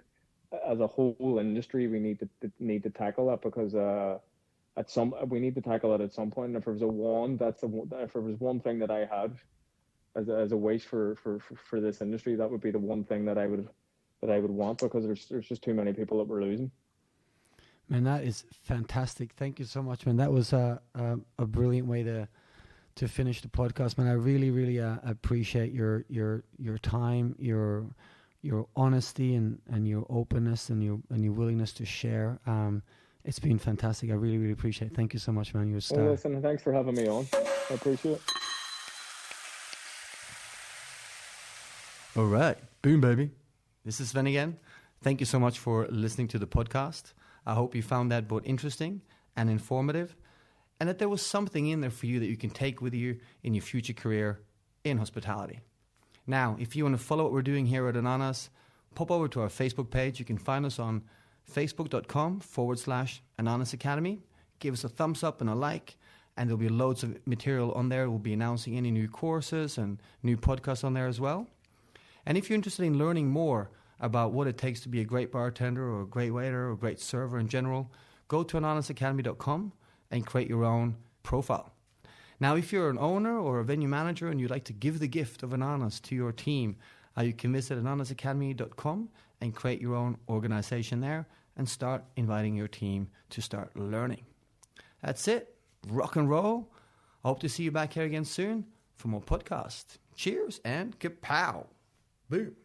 [SPEAKER 7] as a whole industry, we need to tackle that, because we need to tackle it at some point. And if there was one thing that I had as a wish for this industry, that would be the one thing that I would want, because there's just too many people that we're losing.
[SPEAKER 6] Man, that is fantastic. Thank you so much, man. That was a brilliant way to finish the podcast, man. I really, really appreciate your time, your honesty, and your openness, and your willingness to share. It's been fantastic. I really, really appreciate it. Thank you so much, man. You're a star.
[SPEAKER 7] Well, listen, thanks for having me on. I appreciate it.
[SPEAKER 6] All right. Boom, baby. This is Sven again. Thank you so much for listening to the podcast. I hope you found that both interesting and informative, and that there was something in there for you that you can take with you in your future career in hospitality. Now, if you want to follow what we're doing here at Ananas, pop over to our Facebook page. You can find us on facebook.com/Ananas Academy. Give us a thumbs up and a like, and there'll be loads of material on there. We'll be announcing any new courses and new podcasts on there as well. And if you're interested in learning more about what it takes to be a great bartender or a great waiter or a great server in general, go to ananasacademy.com and create your own profile. Now, if you're an owner or a venue manager and you'd like to give the gift of Ananas to your team, you can visit ananasacademy.com and create your own organization there and start inviting your team to start learning. That's it. Rock and roll. I hope to see you back here again soon for more podcasts. Cheers and kapow. Boom.